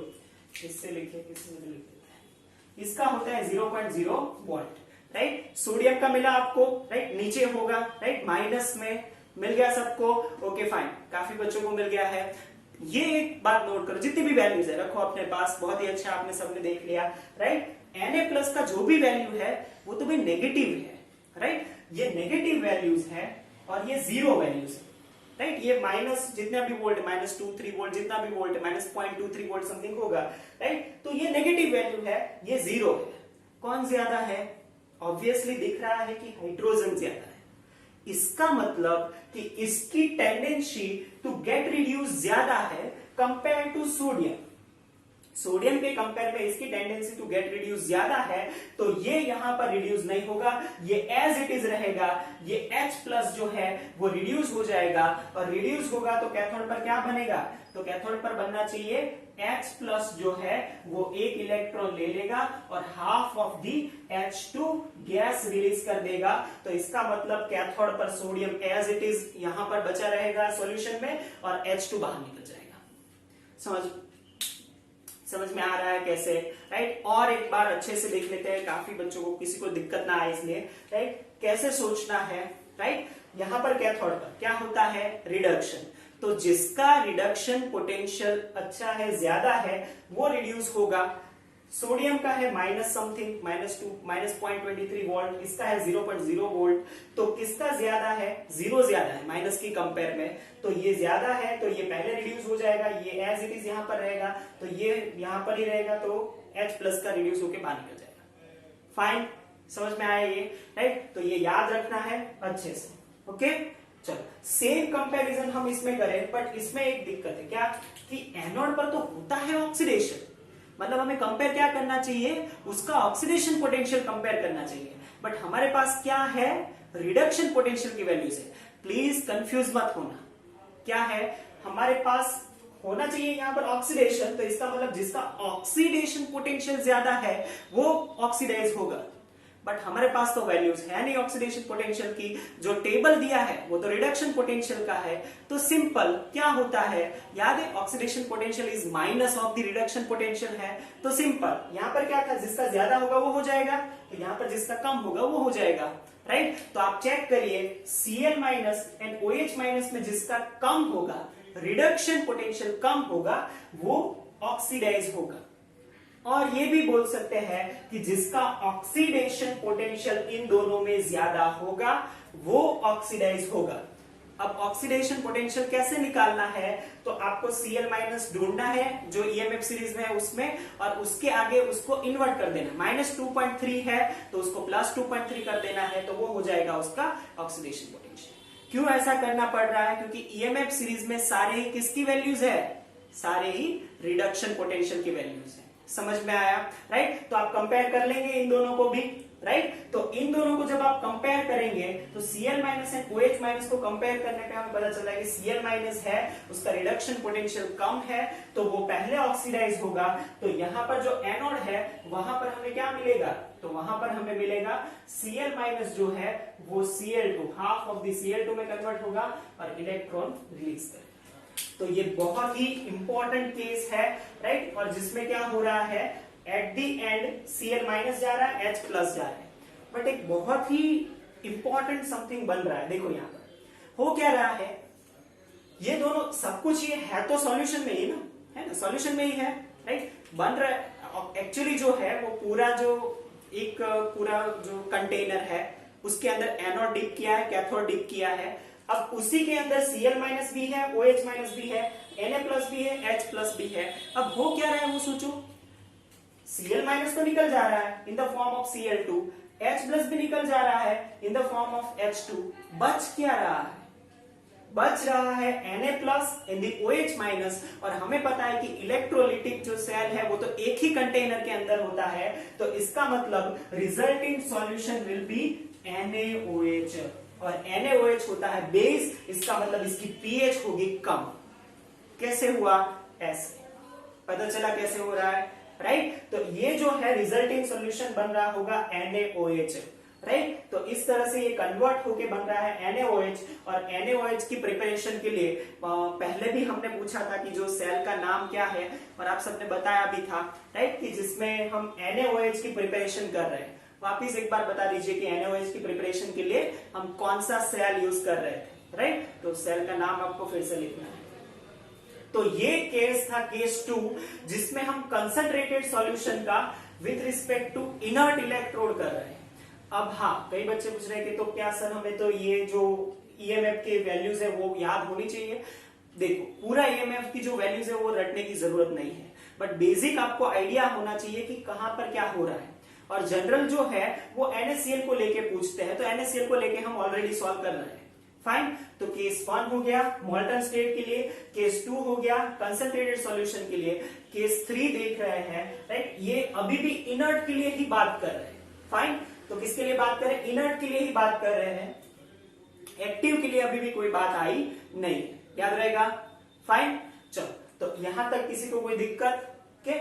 [SPEAKER 1] इससे लिखिए, किससे लिख देते हैं, इसका होता है 0.0 वोल्ट, राइट। सोडियम का मिला आपको, राइट, नीचे होगा, राइट, माइनस में मिल गया सबको, ओके फाइन, काफी बच्चों को मिल गया है। ये एक बात नोट करो, जितनी भी वैल्यूज है रखो अपने पास, बहुत ही अच्छा, आपने सबने देख लिया, राइट। Na+ का जो भी वैल्यू है वो तो भाई नेगेटिव है, राइट। ये नेगेटिव वैल्यूज है और ये जीरो वैल्यूज है, राइट। ये माइनस जितना भी वोल्ट, -23 वोल्ट जितना भी वोल्ट, -0.23 वोल्ट समथिंग होगा, राइट। तो ये नेगेटिव वैल्यू है, ये जीरो है। कौन ज्यादा है? ऑब्वियसली दिख रहा है कि हाइड्रोजन ज्यादा है। इसका मतलब कि इसकी टेंडेंसी टू गेट रिड्यूस ज्यादा है कंपेयर टू सोडियम। सोडियम के कंपेयर में इसकी टेंडेंसी टू गेट रिड्यूस ज्यादा है, तो ये यहां पर रिड्यूस नहीं होगा, ये एज इट इज रहेगा। ये H+ जो है वो रिड्यूस हो जाएगा, और रिड्यूस होगा तो कैथोड पर क्या बनेगा? तो कैथोड पर बनना चाहिए H+ जो है वो एक इलेक्ट्रॉन ले लेगा और half of the H2 gas release कर देगा। तो इसका मतलब कैथोड पर सोडियम एज इट इज यहां पर बचा रहेगा सॉल्यूशन में, और H2 बाहर निकल जाएगा। समझ में आ रहा है कैसे, राइट। और एक बार अच्छे से देख लेते हैं, काफी बच्चों को किसी को दिक्कत ना आए इसलिए, राइट। कैसे सोचना है, राइट। यहां पर कैथोड पर क्या होता है? रिडक्शन। तो जिसका रिडक्शन पोटेंशियल अच्छा है, ज्यादा है, वो रिड्यूस होगा। सोडियम का है माइनस समथिंग, -0.23 वोल्ट, इसका है 0.0 वोल्ट। तो किसका ज्यादा है? जीरो ज्यादा है माइनस की कंपेयर में, तो ये ज्यादा है, तो ये पहले रिड्यूस हो जाएगा। ये एज इट इज यहां पर रहेगा, तो ये यहां पर ही रहेगा, तो H+ का रिड्यूस होकर बाहर निकल जाएगा। फाइन, समझ में आया ये, राइट। तो ये याद रखना है अच्छे से, ओके। चलो, सेम कंपैरिजन हम इसमें करें, बट इसमें एक दिक्कत है क्या कि एनोड पर तो होता है ऑक्सीडेशन, मतलब हमें कंपेयर क्या करना चाहिए? उसका ऑक्सीडेशन पोटेंशियल कंपेयर करना चाहिए, बट हमारे पास क्या है? रिडक्शन पोटेंशियल की वैल्यूज है। प्लीज कंफ्यूज मत होना, क्या है हमारे पास? होना चाहिए यहां पर ऑक्सीडेशन, तो इसका मतलब जिसका ऑक्सीडेशन पोटेंशियल ज्यादा है वो ऑक्सीडाइज होगा, बट हमारे पास तो वैल्यूज है नहीं ऑक्सीडेशन पोटेंशियल की। जो टेबल दिया है वो तो रिडक्शन पोटेंशियल का है। तो सिंपल क्या होता है, याद है, oxidation potential is minus of the reduction potential है। तो सिंपल यहां पर क्या था? जिसका ज्यादा होगा वो हो जाएगा, तो यहां पर जिसका कम होगा वो हो जाएगा, राइट। तो आप चेक करिए, Cl- एंड OH- में जिसका कम होगा, रिडक्शन पोटेंशियल कम होगा, वो ऑक्सीडाइज होगा। और ये भी बोल सकते हैं कि जिसका ऑक्सीडेशन पोटेंशियल इन दोनों में ज्यादा होगा वो ऑक्सीडाइज होगा। अब ऑक्सीडेशन पोटेंशियल कैसे निकालना है? तो आपको Cl- ढूंढना है जो EMF सीरीज में है उसमें, और उसके आगे उसको इन्वर्ट कर देना। -2.3 है तो उसको +2.3 कर देना है, तो वो हो जाएगा उसका ऑक्सीडेशन पोटेंशियल। क्यों ऐसा करना पड़ रहा है? क्योंकि EMF सीरीज में सारे ही किसकी वैल्यूज है? सारे ही रिडक्शन पोटेंशियल की वैल्यूज है। समझ में आया, राइट। तो आप कंपेयर कर लेंगे इन दोनों को भी, राइट। तो इन दोनों को जब आप कंपेयर करेंगे तो Cl- एंड OH- को कंपेयर करने पे हमें पता चला कि Cl- है उसका रिडक्शन पोटेंशियल कम है, तो वो पहले ऑक्सीडाइज होगा। तो यहां पर जो एनोड है वहां पर हमें क्या मिलेगा? तो वहां पर हमें मिलेगा Cl- जो है वो Cl2, half of the Cl2 में कन्वर्ट होगा और इलेक्ट्रॉन रिलीज करेगा। तो ये बहुत ही इंपॉर्टेंट केस है, राइट। और जिसमें क्या हो रहा है, एट द एंड Cl- जा रहा है, H+ जा रहा है, बट एक बहुत ही इंपॉर्टेंट समथिंग बन रहा है। देखो यहां पर हो क्या रहा है, ये दोनों सब कुछ ये है तो सॉल्यूशन में ही ना, है ना, सॉल्यूशन में ही है, राइट। बन रहा है एक्चुअली जो है वो पूरा जो कंटेनर है उसके अंदर एनोड डिप किया है, कैथोड डिप किया है। अब उसी के अंदर Cl- भी है, OH- भी है, Na+ भी है, H+ भी है। अब हो क्या रहा है वो सोचो, Cl- तो निकल जा रहा है in the form of Cl2, H+ भी निकल जा रहा है in the form of H2। बच क्या रहा है? बच रहा है Na+ इन द OH-, और हमें पता है कि इलेक्ट्रोलिटिक जो सेल है वो तो एक ही कंटेनर के अंदर होता है, तो इसका मतलब resulting solution will be NaOH, और NaOH होता है बेस, इसका मतलब इसकी pH होगी कम। कैसे हुआ? ऐसे पता चला कैसे हो रहा है, राइट। तो ये जो है रिजल्टिंग सॉल्यूशन बन रहा होगा NaOH, राइट। तो इस तरह से ये कन्वर्ट होके बन रहा है NaOH। और NaOH की प्रिपरेशन के लिए पहले भी हमने पूछा था कि जो सेल का नाम क्या है, और आप सबने बताया भी था, राइट, कि जिसमें हम NaOH की प्रिपरेशन कर रहे हैं। वापिस एक बार बता दीजिए कि NaOH की प्रिपरेशन के लिए हम कौन सा सेल यूज कर रहे थे, राइट। तो सेल का नाम आपको फिर से लिखना है। तो ये केस था केस 2, जिसमें हम कंसंट्रेटेड सॉल्यूशन का with respect to inert electrode कर रहे हैं। अब हाँ, कई बच्चे पूछ रहे हैं कि तो क्या सर हमें तो ये जो ईएमएफ के वैल्यूज है वो याद होनी चाहिए। देखो, पूरा ईएमएफ की जो वैल्यूज है वो रटने की जरूरत नहीं है, बट बेसिक आपको आइडिया होना चाहिए कि कहां पर क्या हो रहा है। और जनरल जो है वो NaCl को लेके पूछते हैं, तो NaCl को लेके हम ऑलरेडी सॉल्व कर रहे हैं। फाइन, तो केस 1 हो गया मॉल्टन स्टेट के लिए, केस 2 हो गया कंसंट्रेटेड सॉल्यूशन के लिए, केस 3 देख रहे हैं, राइट। ये अभी भी इनर्ट के लिए ही बात कर रहे हैं। फाइन, तो किसके लिए बात कर रहे हैं? इनर्ट के लिए ही बात कर रहे हैं, एक्टिव के लिए अभी भी कोई बात आई नहीं, याद रहेगा। फाइन, चलो, तो यहां तक किसी को कोई दिक्कत? के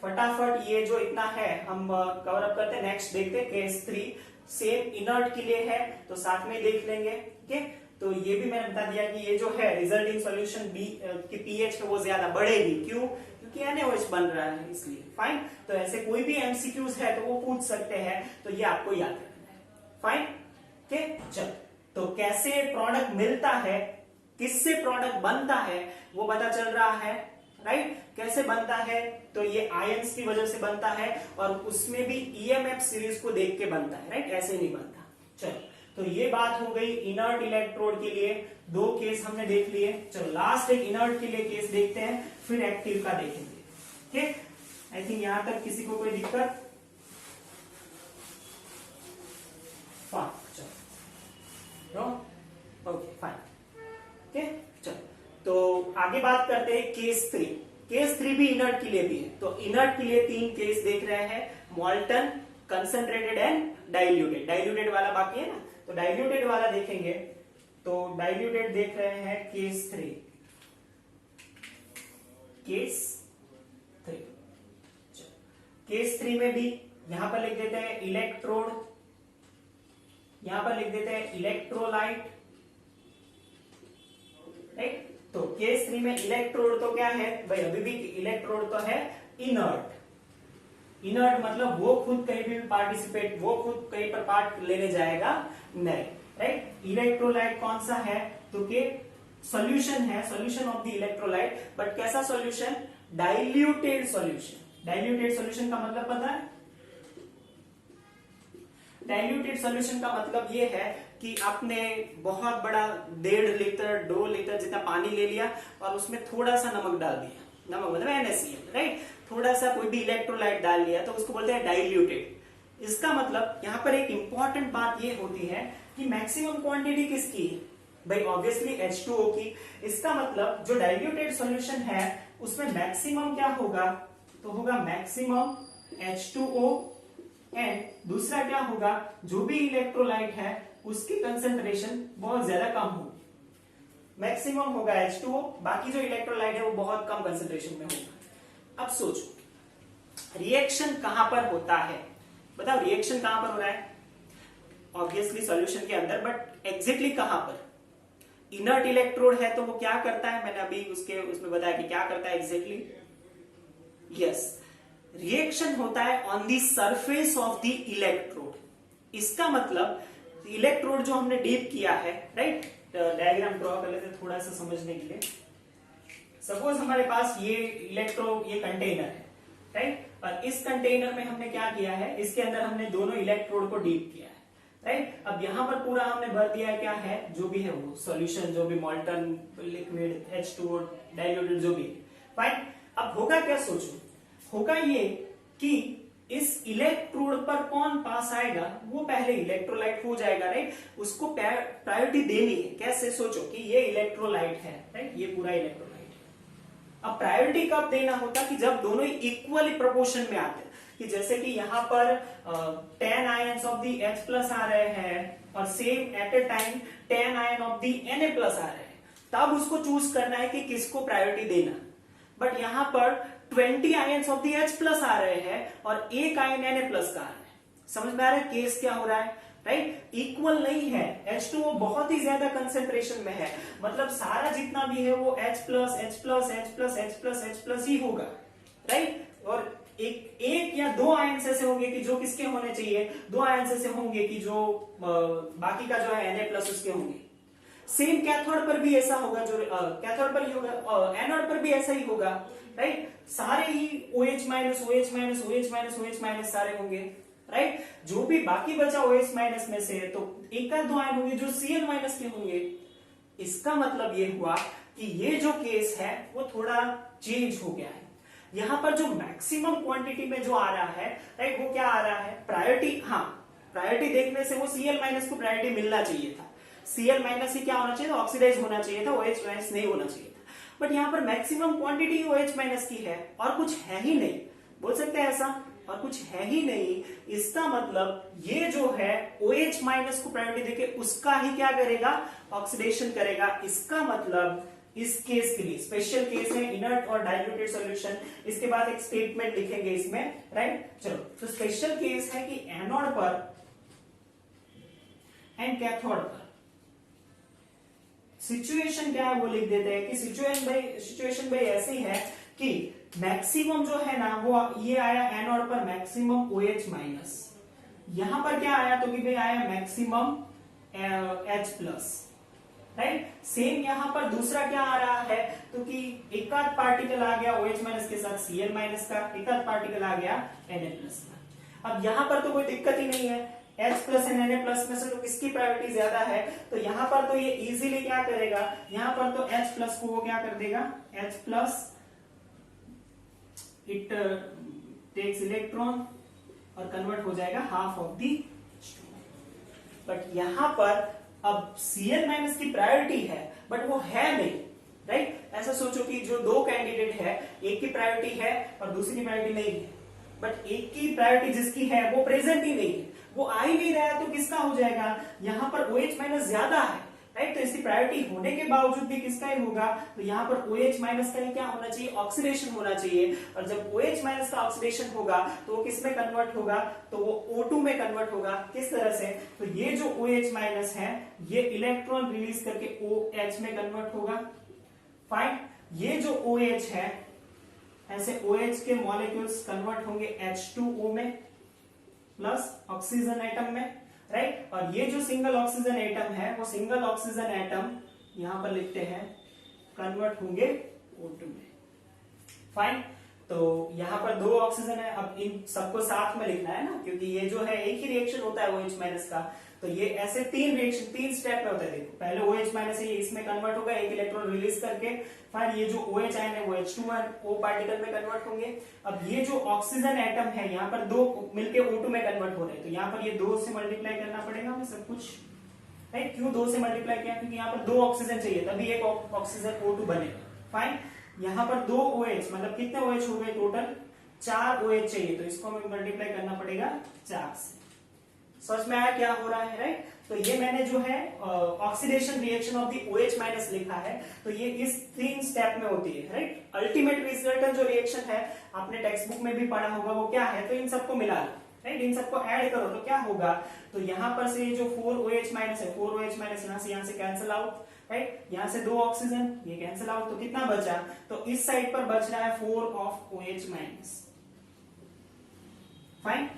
[SPEAKER 1] फटाफट ये जो इतना है हम कवर अप करते हैं। नेक्स्ट देखते हैं केस 3, सेम इनर्ट के लिए है तो साथ में देख लेंगे। ओके, तो ये भी मैंने बता दिया कि ये जो है रिजल्टिंग सॉल्यूशन बी की पीएच है वो ज्यादा बढ़ेगी। क्यों? क्योंकि NaOH बन रहा है इसलिए। फाइन, तो ऐसे कोई भी एमसीक्यूज है तो वो पूछ सकते हैं, तो ये आपको याद रखना है। फाइन, ओके, चलो, तो कैसे प्रोडक्ट मिलता है, किससे प्रोडक्ट बनता है वो पता चल रहा है, राइट। कैसे बनता है? तो ये आयंस की वजह से बनता है और उसमें भी ईएमएफ सीरीज को देख के बनता है, राइट, ऐसे नहीं बनता। चलो, तो ये बात हो गई इनर्ट इलेक्ट्रोड के लिए। 2 केस हमने देख लिए। चलो लास्ट एक इनर्ट के लिए केस देखते हैं, फिर एक्टिव का देखेंगे। ठीक, आई थिंक यहां तक किसी को कोई दिक्कत? फाइन, चलो, ओके, फाइन, ओके, चलो, तो आगे बात करते हैं केस 3। केस 3 भी इनर्ट के लिए भी है, तो इनर्ट के लिए 3 केस देख रहे हैं, मॉल्टन, कंसंट्रेटेड एंड डाइल्यूटेड। डाइल्यूटेड वाला बाकी है ना, तो डाइल्यूटेड वाला देखेंगे। तो डाइल्यूटेड देख रहे हैं केस 3, केस 3। केस 3 में भी यहां पर लिख देते हैं इलेक्ट्रोड, यहां पर लिख देते हैं इलेक्ट्रोलाइट, राइट। तो केस 3 में इलेक्ट्रोड तो क्या है भाई, अभी भी इलेक्ट्रोड तो है इनर्ट। इनर्ट मतलब वो खुद कहीं भी पार्टिसिपेट, वो खुद कहीं पर पार्ट लेने जाएगा नहीं, राइट। इलेक्ट्रोलाइट कौन सा है? तो के सॉल्यूशन है, solution of the electrolyte, but कैसा solution? Diluted solution. Diluted solution का मतलब पता है? डाइल्यूटेड सॉल्यूशन का मतलब ये है कि आपने बहुत बड़ा 1.5 लीटर 2 लीटर जितना पानी ले लिया और उसमें थोड़ा सा नमक डाल दिया, नमक मतलब NaCl, राइट। थोड़ा सा कोई भी इलेक्ट्रोलाइट डाल लिया तो उसको बोलते हैं डाइल्यूटेड। इसका मतलब यहां पर एक इंपॉर्टेंट बात ये होती है कि मैक्सिमम क्वांटिटी किसकी है भाई? ऑब्वियसली H2O की। इसका मतलब जो डाइल्यूटेड सॉल्यूशन है उसमें मैक्सिमम क्या होगा? तो होगा मैक्सिमम H2O एंड दूसरा क्या होगा? जो भी इलेक्ट्रोलाइट है उसकी कंसेंट्रेशन बहुत ज्यादा कम होगी। मैक्सिमम होगा H2O, बाकी जो इलेक्ट्रोलाइट है वो बहुत कम कंसेंट्रेशन में होगा। अब सोचो रिएक्शन कहां पर होता है? बताओ रिएक्शन कहां पर हो रहा है? ऑब्वियसली सॉल्यूशन के अंदर, बट एग्जैक्टली कहां पर? इनर्ट इलेक्ट्रोड है तो वो क्या करता है? मैंने अभी उसमें बताया कि क्या करता है एग्जैक्टली। यस, रिएक्शन होता है on the surface of the electrode. इसका मतलब इलेक्ट्रोड जो हमने डीप किया है, राइट, डायग्राम ड्रॉ कर लेते थोड़ा सा समझने के लिए। सपोज हमारे पास ये ये कंटेनर है, राइट, और इस कंटेनर में हमने क्या किया है? इसके अंदर हमने दोनों इलेक्ट्रोड को डीप किया है, राइट। अब यहां पर पूरा हमने भर दिया है, क्या है जो भी है वो सॉल्यूशन, जो भी मॉल्टन, लिक्विड, H2O, डाइल्यूटेड, जो भी। फाइन, अब होगा क्या? सोचो, होगा ये कि इस इलेक्ट्रोड पर कौन पास आएगा? वो पहले इलेक्ट्रोलाइट हो जाएगा, राइट। उसको प्रायोरिटी देनी है। कैसे? सोचो कि ये इलेक्ट्रोलाइट है, राइट, ये पूरा इलेक्ट्रोलाइट है। अब प्रायोरिटी कब देना होता? कि जब दोनों इक्वली प्रोपोर्शन में आते हैं, कि जैसे कि यहां पर 10 ions of the H plus आ रहे हैं और same at a time 10 ion of the Na plus आ रहे हैं, तब उसको चूज करना है कि किसको प्रायोरिटी देना। बट यहां पर 20 ions of the H plus आ रहे हैं और एक आयन Na प्लस का आ रहा है। समझ में आ रहा है केस क्या हो रहा है, राइट? इक्वल नहीं है। H2O बहुत ही ज्यादा कंसेंट्रेशन में है, मतलब सारा जितना भी है वो H plus H plus H plus H plus H plus ही होगा, राइट। और एक या दो आयंस ऐसे होंगे कि जो किसके होने चाहिए, 2 आयंस ऐसे होंगे कि जो बाकी का जो है Na प्लस उसके होंगे। सेम कैथोड पर भी ऐसा होगा, जो कैथोड पर ही होगा, एनोड पर भी ऐसा ही होगा, राइट। सारे ही OH minus OH minus OH minus OH minus सारे होंगे, राइट। जो भी बाकी बचा OH माइनस में से तो एक आध दो आयन होंगे जो Cl माइनस के होंगे। इसका मतलब ये हुआ कि ये जो केस है वो थोड़ा चेंज हो गया है। यहां पर जो मैक्सिमम क्वांटिटी में जो आ रहा है, राइट, वो क्या आ रहा है, प्रायोरिटी। हाँ, प्रायोरिटी देखने से वो Cl माइनस को प्रायोरिटी मिलना चाहिए था। Cl माइनस ही क्या होना चाहिए था, ऑक्सीडाइज होना चाहिए था, OH माइनस नहीं होना चाहिए था। बट यहाँ पर मैक्सिमम क्वांटिटी OH माइनस की है और कुछ है ही नहीं, बोल सकते हैं ऐसा, और कुछ है ही नहीं। इसका मतलब ये जो है OH माइनस को प्रायोरिटी देके उसका ही क्या करेगा, ऑक्सीडेशन करेगा। इसका मतलब इस केस के लिए स्पेशल केस है, इनर्ट और डाइल्यूटेड सॉल्यूशन। इसके बाद एक स्टेटमेंट लिखेंगे इसमें, राइट। चलो, तो स्पेशल केस है कि एनोड पर एंड कैथोड पर सिचुएशन क्या है वो लिख देते हैं कि सिचुएशन भाई ऐसी है कि मैक्सिमम जो है ना वो ये आया एनोड पर मैक्सिमम OH माइनस, यहां पर क्या आया तो कि भाई आया maximum H plus, right. Same यहां पर दूसरा क्या आ रहा है तो कि एक आध पार्टिकल आ गया OH माइनस के साथ Cl माइनस का, एक आध पार्टिकल आ गया Na प्लस का। अब यहां पर तो कोई दिक्कत ही नहीं है, H plus and Na plus में से तो किसकी प्रायोरिटी ज्यादा है, तो यहां पर तो ये इजीली क्या करेगा, यहां पर तो H प्लस को वो क्या कर देगा, H plus it takes electron और कन्वर्ट हो जाएगा हाफ ऑफ दी। बट यहां पर अब Cl माइनस की प्रायोरिटी है बट वो है नहीं, राइट। ऐसा सोचो कि जो दो कैंडिडेट है, एक की प्रायोरिटी है और दूसरी की प्रायोरिटी नहीं है, बट एक की प्रायोरिटी जिसकी है वो प्रेजेंट ही नहीं है, वो आ ही नहीं रहा है, तो किसका हो जाएगा, यहां पर OH माइनस ज्यादा है, राइट। तो इसकी प्रायोरिटी होने के बावजूद भी किसका ही होगा, तो यहां पर OH माइनस का ही क्या होना चाहिए, ऑक्सीडेशन होना चाहिए। और जब OH माइनस का ऑक्सीडेशन होगा तो वो किस में कन्वर्ट होगा, तो वो O2 में कन्वर्ट होगा। किस तरह से, तो ये जो OH माइनस है ये इलेक्ट्रॉन रिलीज करके OH में कन्वर्ट होगा, फाइन। ये जो OH है ऐसे OH के मॉलिक्यूल्स कन्वर्ट होंगे H2O में प्लस ऑक्सीजन एटम में, राइट। और ये जो सिंगल ऑक्सीजन एटम है वो सिंगल ऑक्सीजन एटम यहां पर लिखते हैं कन्वर्ट होंगे O2 में, फाइन। तो यहां पर दो ऑक्सीजन है, अब इन सबको साथ में लिखना है ना, क्योंकि ये जो है एक ही रिएक्शन होता है OH माइनस का, तो ये ऐसे तीन रिएक्शन तीन स्टेप में होता है। देखो, पहले OH माइनस है ये इसमें कन्वर्ट होगा, एक इलेक्ट्रॉन रिलीज करके, फिर ये जो OH आयन है वो H2O पार्टिकल में कन्वर्ट होंगे। अब ये जो ऑक्सीजन एटम है यहाँ पर दो मिलके O2 में कन्वर्ट हो रहे हैं, तो यहाँ पर ये 2 से मल्टीप्लाई करना पड़ेगा हमें सब कुछ, राइट। क्यों 2 से मल्टीप्लाई किया, क्योंकि यहाँ पर 2 ऑक्सीजन चाहिए तभी एक ऑक्सीजन O2 बनेगा, फाइन। यहाँ पर 2 OH मतलब कितने OH हो गए टोटल, 4 OH चाहिए, तो इसको हमें मल्टीप्लाई करना पड़ेगा 4 से। समझ में आया क्या हो रहा है, राइट। तो ये मैंने जो है oxidation reaction of the OH minus लिखा है, तो ये इस 3 स्टेप में होती है, राइट। अल्टीमेट रिजल्ट जो रिएक्शन है आपने टेक्स्ट बुक में भी पढ़ा होगा वो क्या है, तो इन सबको मिला लो, राइट, इन सबको ऐड करो तो क्या होगा, तो यहां पर से जो 4 OH माइनस है, 4 OH माइनस यहां से कैंसिल आउट, राइट। यहां से 2 ऑक्सीजन ये कैंसिल आउट, तो कितना बचा, तो इस साइड पर बच रहा है 4 ऑफ OH माइनस, फाइन।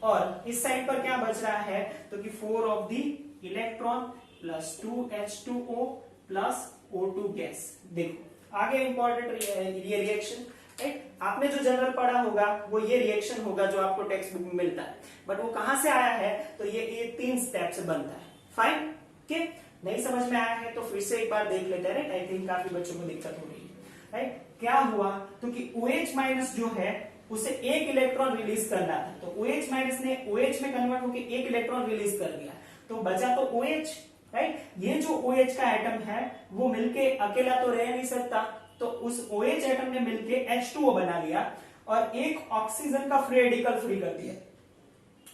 [SPEAKER 1] और इस साइड पर क्या बच रहा है, तो कि 4 of the electron plus 2 H2O plus O2 gas. देखो आगे इंपॉर्टेंट ये रिएक्शन, राइट। आपने जो जनरल पढ़ा होगा वो ये रिएक्शन होगा जो आपको टेक्स्ट बुक में मिलता है, बट वो कहां से आया है, तो ये 3 स्टेप से बनता है, फाइन। ओके, नहीं समझ में आया है तो फिर से एक बार देख लेते हैं, राइट। आई थिंक काफी बच्चों को दिक्कत हो रही है, राइट। क्या हुआ, तो कि OH माइनस जो है उसे एक इलेक्ट्रॉन रिलीज करना था, तो OH माइनस ने OH में कन्वर्ट होकर एक इलेक्ट्रॉन रिलीज कर दिया, तो बचा तो OH, राइट। ये जो OH का एटम है वो मिलके अकेला तो रह नहीं सकता, तो उस OH एटम ने मिलके H2O बना लिया और एक ऑक्सीजन का फ्री रेडिकल फ्री कर दिया।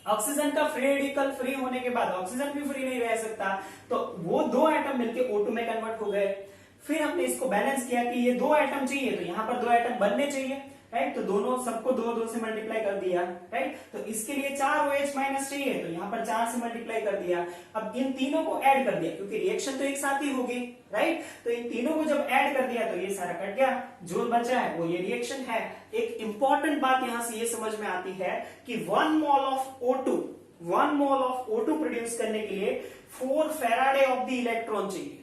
[SPEAKER 1] ऑक्सीजन का फ्री रेडिकल फ्री होने के बाद ऑक्सीजन भी फ्री नहीं रह सकता, तो वो 2 एटम मिलके O2 में कन्वर्ट हो गए। फिर हमने इसको बैलेंस किया कि ये 2 एटम चाहिए, तो यहां पर 2 एटम बनने चाहिए, राइट। तो दोनों सबको 2 से मल्टीप्लाई कर दिया, राइट। तो इसके लिए 4 OH माइनस चाहिए, तो यहाँ पर 4 से मल्टीप्लाई कर दिया। अब इन तीनों को ऐड कर दिया क्योंकि रिएक्शन तो एक साथ ही होगी, राइट। तो इन तीनों को जब ऐड कर दिया तो ये सारा कट गया, जो बचा है वो ये रिएक्शन है। एक इंपॉर्टेंट बात यहां से ये समझ में आती है कि 1 मोल ऑफ O2 प्रोड्यूस करने के लिए 4 फेराडे ऑफ द इलेक्ट्रॉन चाहिए।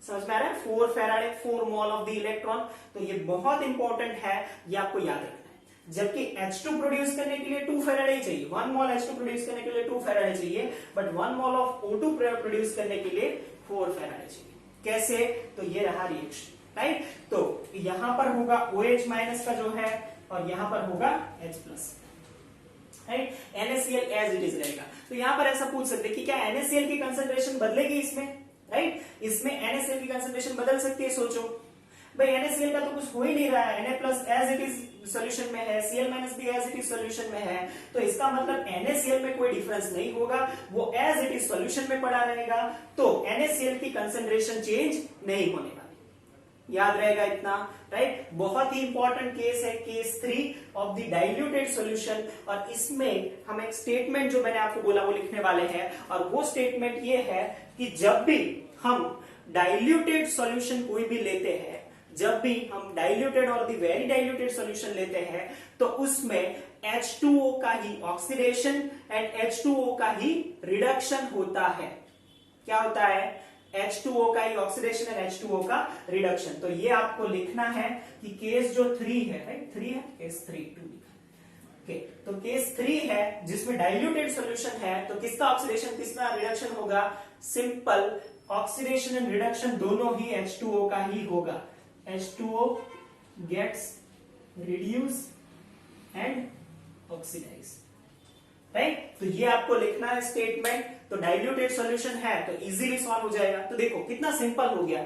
[SPEAKER 1] समझ में आ रहा है, 4 Faraday 4 mole of the electron, तो ये बहुत इंपॉर्टेंट है, ये आपको याद रखना है, जबकि H2 प्रोड्यूस करने के लिए 2 फैराडे चाहिए, 1 मोल H2 प्रोड्यूस करने के लिए 2 फैराडे चाहिए, but 1 mole of O2 produce करने के लिए 4 फैराडे चाहिए। कैसे? तो ये रहा रिएक्शन, राइट। तो यहां पर होगा OH माइनस का जो है और यहां पर होगा H plus, right. NaCl as it is रहेगा। तो यहां पर ऐसा पूछ सकते कि क्या NaCl की कंसंट्रेशन बदलेगी इसमें, राइट। इसमें NaCl की कंसंट्रेशन बदल सकती है? सोचो भाई, NaCl का तो कुछ हो ही नहीं रहा है, Na plus as it is solution में है, Cl माइनस भी एज इट इज सोल्यूशन में है, तो इसका मतलब NaCl में कोई डिफरेंस नहीं होगा, वो एज इट इज सोल्यूशन में पड़ा रहेगा, तो NaCl की कंसंट्रेशन चेंज नहीं होने वाली। याद रहेगा इतना, राइट। बहुत ही इंपॉर्टेंट केस है case 3 of the diluted solution, और इसमें हम एक स्टेटमेंट जो मैंने आपको बोला वो लिखने वाले हैं, और वो स्टेटमेंट ये है कि जब भी हम डाइल्यूटेड सॉल्यूशन कोई भी लेते हैं, जब भी हम डाइल्यूटेड और द वेरी डाइल्यूटेड सॉल्यूशन लेते हैं, तो उसमें H2O का ही ऑक्सीडेशन एंड H2O का ही रिडक्शन होता है। क्या होता है? H2O का ही ऑक्सीडेशन एंड H2O का रिडक्शन। तो ये आपको लिखना है कि केस जो 3 है, राइट, 3 है, केस 3 2 ओके। तो केस 3 है जिसमें डाइल्यूटेड सॉल्यूशन है, तो किसका ऑक्सीडेशन किसका रिडक्शन होगा? सिंपल ऑक्सीडेशन एंड रिडक्शन दोनों ही H2O का ही होगा। H2O gets reduced and oxidized, right. तो ये आपको लिखना है स्टेटमेंट। तो डाइल्यूटेड सॉल्यूशन है तो इजीली सॉल्व हो जाएगा। तो देखो कितना सिंपल हो गया।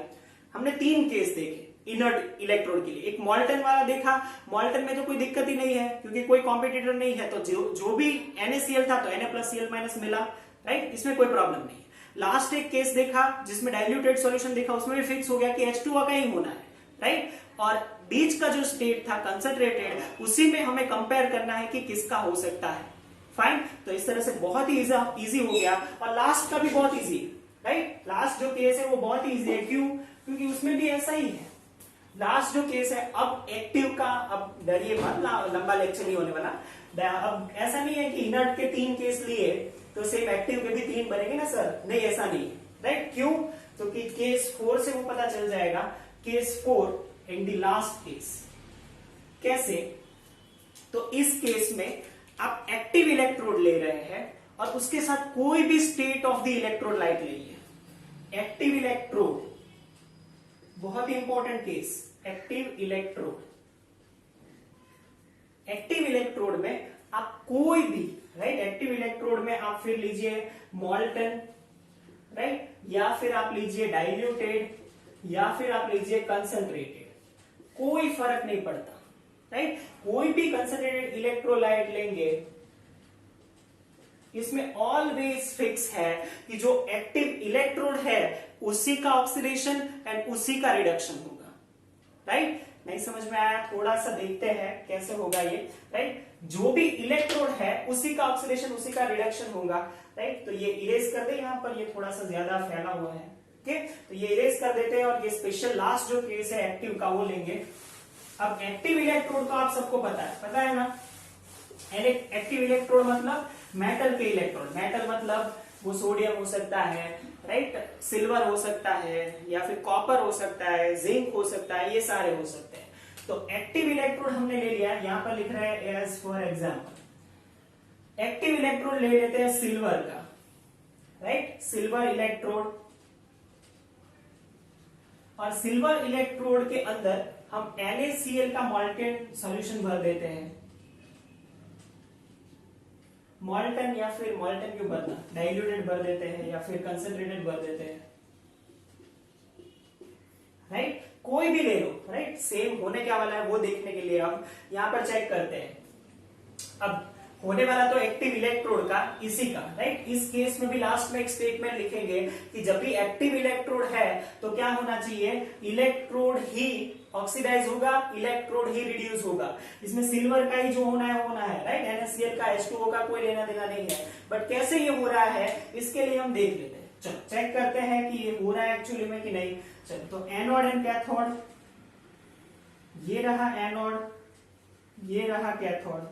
[SPEAKER 1] हमने 3 केस देखे इनर्ट इलेक्ट्रोड के लिए। एक मॉल्टन वाला देखा, मॉल्टन में तो कोई दिक्कत ही नहीं है क्योंकि कोई कॉम्पिटिटर नहीं है, तो जो भी NaCl था तो Na प्लस Cl माइनस मिला, राइट, इसमें कोई प्रॉब्लम नहीं है। लास्ट एक केस देखा जिसमें डाइल्यूटेड सॉल्यूशन देखा, उसमें भी फिक्स हो गया कि H2O का ही होना है, राइट। और बीच का जो स्टेट था कंसंट्रेटेड, उसी में हमें कंपेयर करना है कि किसका हो सकता है। फाइन। तो इस तरह से बहुत ही इजी हो गया। और लास्ट का भी बहुत इजी है, राइट। लास्ट जो केस है वो बहुत ही इजी है। क्यों? क्योंकि उसमें भी ऐसा ही है। लास्ट जो केस है, अब एक्टिव का, अब डरिए मत, लंबा लेक्चर नहीं होने वाला। अब ऐसा नहीं है कि इनर्ट के 3 केस लिए तो सेम एक्टिव के भी 3 बनेंगे ना सर, नहीं, ऐसा नहीं, राइट। क्यों? तो कि केस 4 से वो पता चल जाएगा। Case 4 in the last case. कैसे? तो इस केस में आप एक्टिव इलेक्ट्रोड ले रहे हैं और उसके साथ कोई भी state of the electrolyte लेंगे। एक्टिव इलेक्ट्रोड, बहुत ही important case, active electrode. Active electrode में आप कोई भी, राइट, एक्टिव इलेक्ट्रोड में आप फिर लीजिए मॉल्टन, राइट, या फिर आप लीजिए डाइल्यूटेड, या फिर आप लीजिए कंसंट्रेटेड, कोई फर्क नहीं पड़ता, राइट। कोई भी कंसंट्रेटेड इलेक्ट्रोलाइट लेंगे, इसमें ऑलवेज फिक्स है कि जो एक्टिव इलेक्ट्रोड है उसी का ऑक्सीडेशन एंड उसी का रिडक्शन होगा, राइट। नहीं समझ में आया? थोड़ा सा देखते हैं कैसे होगा ये, राइट। जो भी इलेक्ट्रोड है उसी का ऑक्सीडेशन उसी का रिडक्शन होगा, राइट। तो ये इरेज कर दे, यहां पर ये थोड़ा सा ज्यादा फैला हुआ है, ओके। तो ये इरेज कर देते हैं और ये स्पेशल लास्ट जो केस है एक्टिव का वो लेंगे। अब एक्टिव इलेक्ट्रोड तो आप सबको पता है ना। एक्टिव इलेक्ट्रोड मतलब मेटल के इलेक्ट्रोड। मेटल मतलब वो सोडियम हो सकता है, राइट, सिल्वर हो सकता है, या फिर कॉपर हो सकता है, जिंक हो सकता है, ये सारे हो सकते हैं। तो एक्टिव इलेक्ट्रोड हमने ले लिया, यहां पर लिख रहे हैं as for example. Active electrode ले लेते हैं सिल्वर का, राइट, सिल्वर इलेक्ट्रोड। और सिल्वर इलेक्ट्रोड के अंदर हम NaCl का मॉल्टन सॉल्यूशन भर देते हैं। मॉल्टन या फिर मॉल्टन क्यों भरना, डाइल्यूटेड भर देते हैं या फिर कंसंट्रेटेड भर देते हैं, राइट। कोई भी ले लो, राइट। सेम होने क्या वाला है वो देखने के लिए हम यहां पर चेक करते हैं। अब होने वाला तो एक्टिव इलेक्ट्रोड का इसी का, राइट। इस केस में भी लास्ट में एक स्टेटमेंट लिखेंगे कि जब भी एक्टिव इलेक्ट्रोड है तो क्या होना चाहिए, इलेक्ट्रोड ही ऑक्सीडाइज होगा, इलेक्ट्रोड ही रिड्यूस होगा। इसमें सिल्वर का ही जो होना है, राइट। NaCl का H2O का कोई लेना देना नहीं है। बट कैसे ये हो रहा है इसके लिए हम देख लेते हैं। चलो चेक करते हैं कि ये हो रहा है एक्चुअली में कि नहीं। चलो, तो एनोड एंड कैथोड, ये रहा एनोड, ये रहा कैथोड,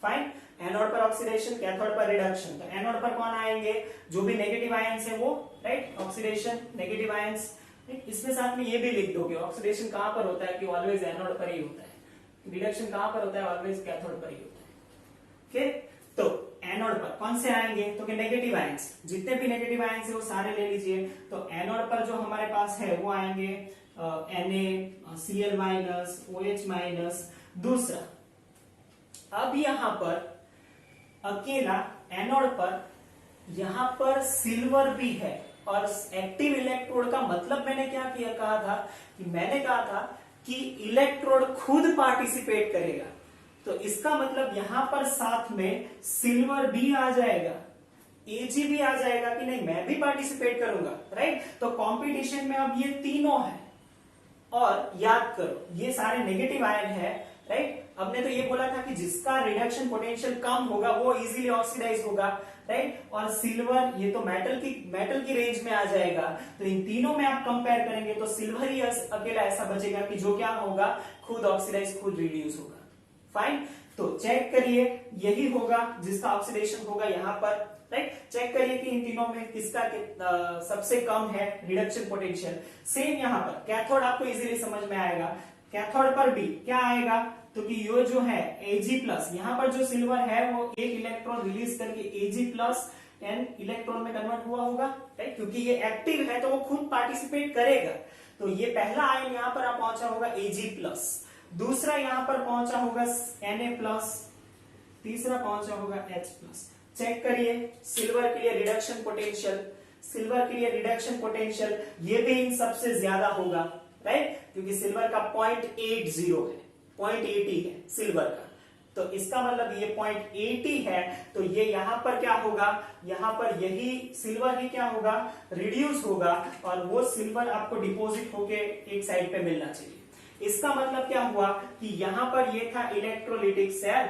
[SPEAKER 1] फाइन। एनोड पर ऑक्सीडेशन, कैथोड पर रिडक्शन। तो एनोड पर कौन आएंगे, जो भी नेगेटिव आयंस है वो, राइट, ऑक्सीडेशन, नेगेटिव आयंस। इसमें साथ में ये भी लिख दोगे ऑक्सीडेशन कहां पर होता है कि ऑलवेज एनोड पर ही होता है, रिडक्शन कहां पर होता है? ऑलवेज कैथोड पर ही होता है। ओके, तो एनोड पर कौन से आएंगे? तो कि नेगेटिव आयंस, जितने भी नेगेटिव आयंस है वो सारे ले लीजिए। तो एनोड पर जो हमारे पास है वो आएंगे Na, Cl-, OH-। दूसरा, अब यहां पर अकेला एनोड पर यहां पर सिल्वर भी है, और एक्टिव इलेक्ट्रोड का मतलब मैंने क्या किया कहा था कि मैंने कहा था कि इलेक्ट्रोड खुद पार्टिसिपेट करेगा। तो इसका मतलब यहां पर साथ में सिल्वर भी आ जाएगा, Ag भी आ जाएगा कि नहीं, मैं भी पार्टिसिपेट करूंगा, राइट। तो कंपटीशन में अब ये तीनों है, और याद करो ये सारे नेगेटिव आयन है, राइट। हमने तो ये बोला था कि जिसका रिडक्शन पोटेंशियल कम होगा वो इजीली ऑक्सीडाइज होगा, राइट। और सिल्वर ये तो मेटल की रेंज में आ जाएगा। तो इन तीनों में आप कंपेयर करेंगे तो सिल्वर ही अकेला ऐसा बचेगा कि जो क्या होगा, खुद ऑक्सीडाइज, खुद रिड्यूस होगा। फाइन, तो चेक करिए, यही होगा जिसका ऑक्सीडेशन होगा यहां पर, राइट। चेक करिए कि इन तीनों में किसका सबसे कम है रिडक्शन पोटेंशियल। सेम यहां पर कैथोड आपको इजीली समझ में आएगा। कैथोड पर भी क्या आएगा? तो कि ये जो है Ag+, यहां पर जो सिल्वर है वो एक इलेक्ट्रॉन रिलीज करके Ag+ एन इलेक्ट्रॉन में कन्वर्ट हुआ होगा, राइट। क्योंकि ये एक्टिव है तो वो खुद पार्टिसिपेट करेगा। तो ये पहला आयन यहां पर पहुंचा होगा Ag+, दूसरा यहां पर पहुंचा होगा Na+, तीसरा पहुंचा होगा H+। चेक करिए सिल्वर के लिए रिडक्शन पोटेंशियल, सिल्वर के लिए रिडक्शन पोटेंशियल ये भी इन सबसे ज्यादा होगा, राइट। क्योंकि सिल्वर का 0.80 है, 0.80 है सिल्वर का। तो इसका मतलब ये 0.80 है, तो ये यहां पर क्या होगा, यहां पर यही सिल्वर ही क्या होगा, रिड्यूस होगा, और वो सिल्वर आपको डिपॉजिट होके एक साइड पे मिलना चाहिए। इसका मतलब क्या हुआ कि यहां पर ये था इलेक्ट्रोलिटिक सेल,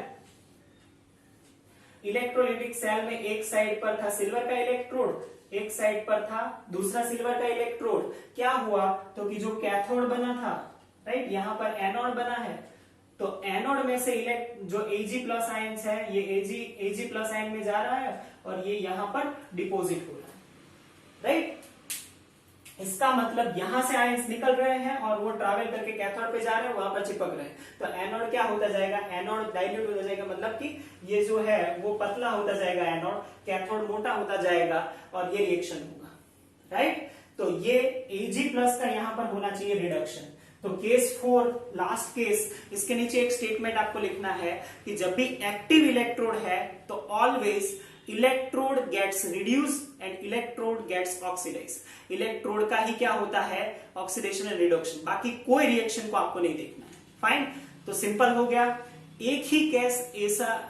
[SPEAKER 1] इलेक्ट्रोलिटिक सेल में एक साइड पर था सिल्वर का इलेक्ट्रोड, एक साइड पर था दूसरा सिल्वर का इलेक्ट्रोड। क्या हुआ तो कि जो कैथोड बना था, राइट, यहां पर एनोड बना है। तो एनोड में से जो Ag+ आयंस है ये Ag+ आयन में जा रहा है, और ये यहां पर डिपॉजिट हो रहा है, राइट। इसका मतलब यहां से आयंस निकल रहे हैं और वो ट्रैवल करके कैथोड पे जा रहे हैं, वहां पर चिपक रहे हैं। तो एनोड क्या होता जाएगा, एनोड डाइल्यूट होता जाएगा, मतलब कि ये जो है वो पतला होता जाएगा एनोड, कैथोड मोटा होता जाएगा, और ये रिएक्शन होगा, राइट। तो ये Ag+ का यहां पर होना चाहिए रिडक्शन। तो केस 4 लास्ट केस, इसके नीचे एक स्टेटमेंट आपको लिखना है कि जब भी एक्टिव इलेक्ट्रोड है तो always electrode gets reduce and electrode gets oxidise. Electrode का ही क्या होता है, ऑक्सीडेशन एंड रिडक्शन, बाकी कोई रिएक्शन को आपको नहीं देखना है। फाइन, तो सिंपल हो गया। एक ही केस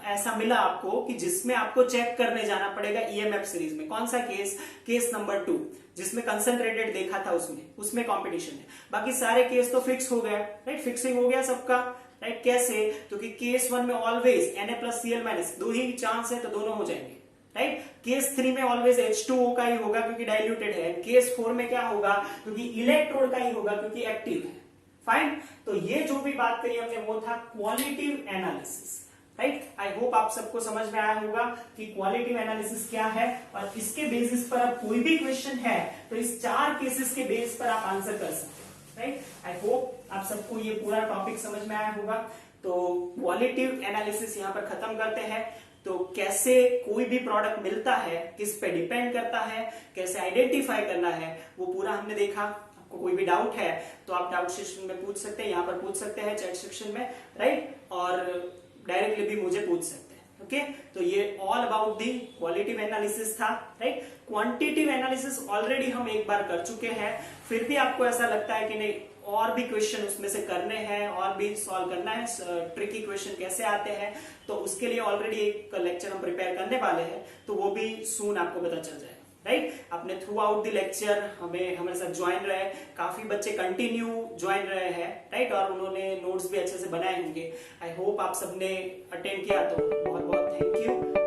[SPEAKER 1] ऐसा मिला आपको कि जिसमें आपको चेक करने जाना पड़ेगा ईएमएफ सीरीज में। कौन सा केस? केस नंबर 2, जिसमें कंसंट्रेटेड देखा था, उसमें कंपटीशन है। बाकी सारे केस तो फिक्स हो गया, राइट, फिक्सिंग हो गया सबका, राइट। कैसे? क्योंकि केस 1 में ऑलवेज Na+Cl- दो ही चांस है तो दोनों हो जाएंगे, राइट। केस 3 में ऑलवेज H2O का ही होगा क्योंकि डाइल्यूटेड है। केस 4 में क्या होगा, क्योंकि इलेक्ट्रोड का ही होगा क्योंकि एक्टिव है। फाइन, तो ये जो भी बात करी हमने वो था qualitative analysis, right. I hope आप सबको समझ में आया होगा कि क्वालिटिव एनालिसिस क्या है, और इसके बेसिस पर अब कोई भी क्वेश्चन है तो इस 4 केसेस के बेस पर आप आंसर कर सकते हैं, राइट। आई होप आप सबको ये पूरा टॉपिक समझ में आया होगा। तो क्वालिटिव एनालिसिस यहां पर खत्म करते हैं। तो कैसे कोई भी प्रोडक्ट मिलता है, किस पे डिपेंड करता है, कैसे आइडेंटिफाई करना है, वो पूरा हमने देखा। आपको कोई भी डाउट है तो आप डाउट सेक्शन में पूछ सकते हैं, यहाँ पर पूछ सकते हैं चैट सेक्शन में, राइट, और डायरेक्टली भी मुझे पूछ सकते हैं। ओके, तो ये all about the qualitative analysis था, राइट। क्वांटिटिव एनालिसिस ऑलरेडी हम एक बार कर चुके हैं। फिर भी आपको ऐसा लगता है कि नहीं और भी क्वेश्चन उसमें से करने हैं, और भी सॉल्व करना है, ट्रिकी क्वेश्चन कैसे आते हैं, तो उसके लिए ऑलरेडी एक लेक्चर हम प्रिपेयर करने वाले हैं, तो वो भी सून आपको पता चल जाएगा, राइट। आपने थ्रू आउट द लेक्चर हमारे साथ ज्वाइन रहे, काफी बच्चे कंटिन्यू ज्वाइन रहे हैं, राइट, और उन्होंने नोट्स भी अच्छे से बनाए होंगे। आई होप आप सबने अटेंड किया, तो बहुत बहुत थैंक यू।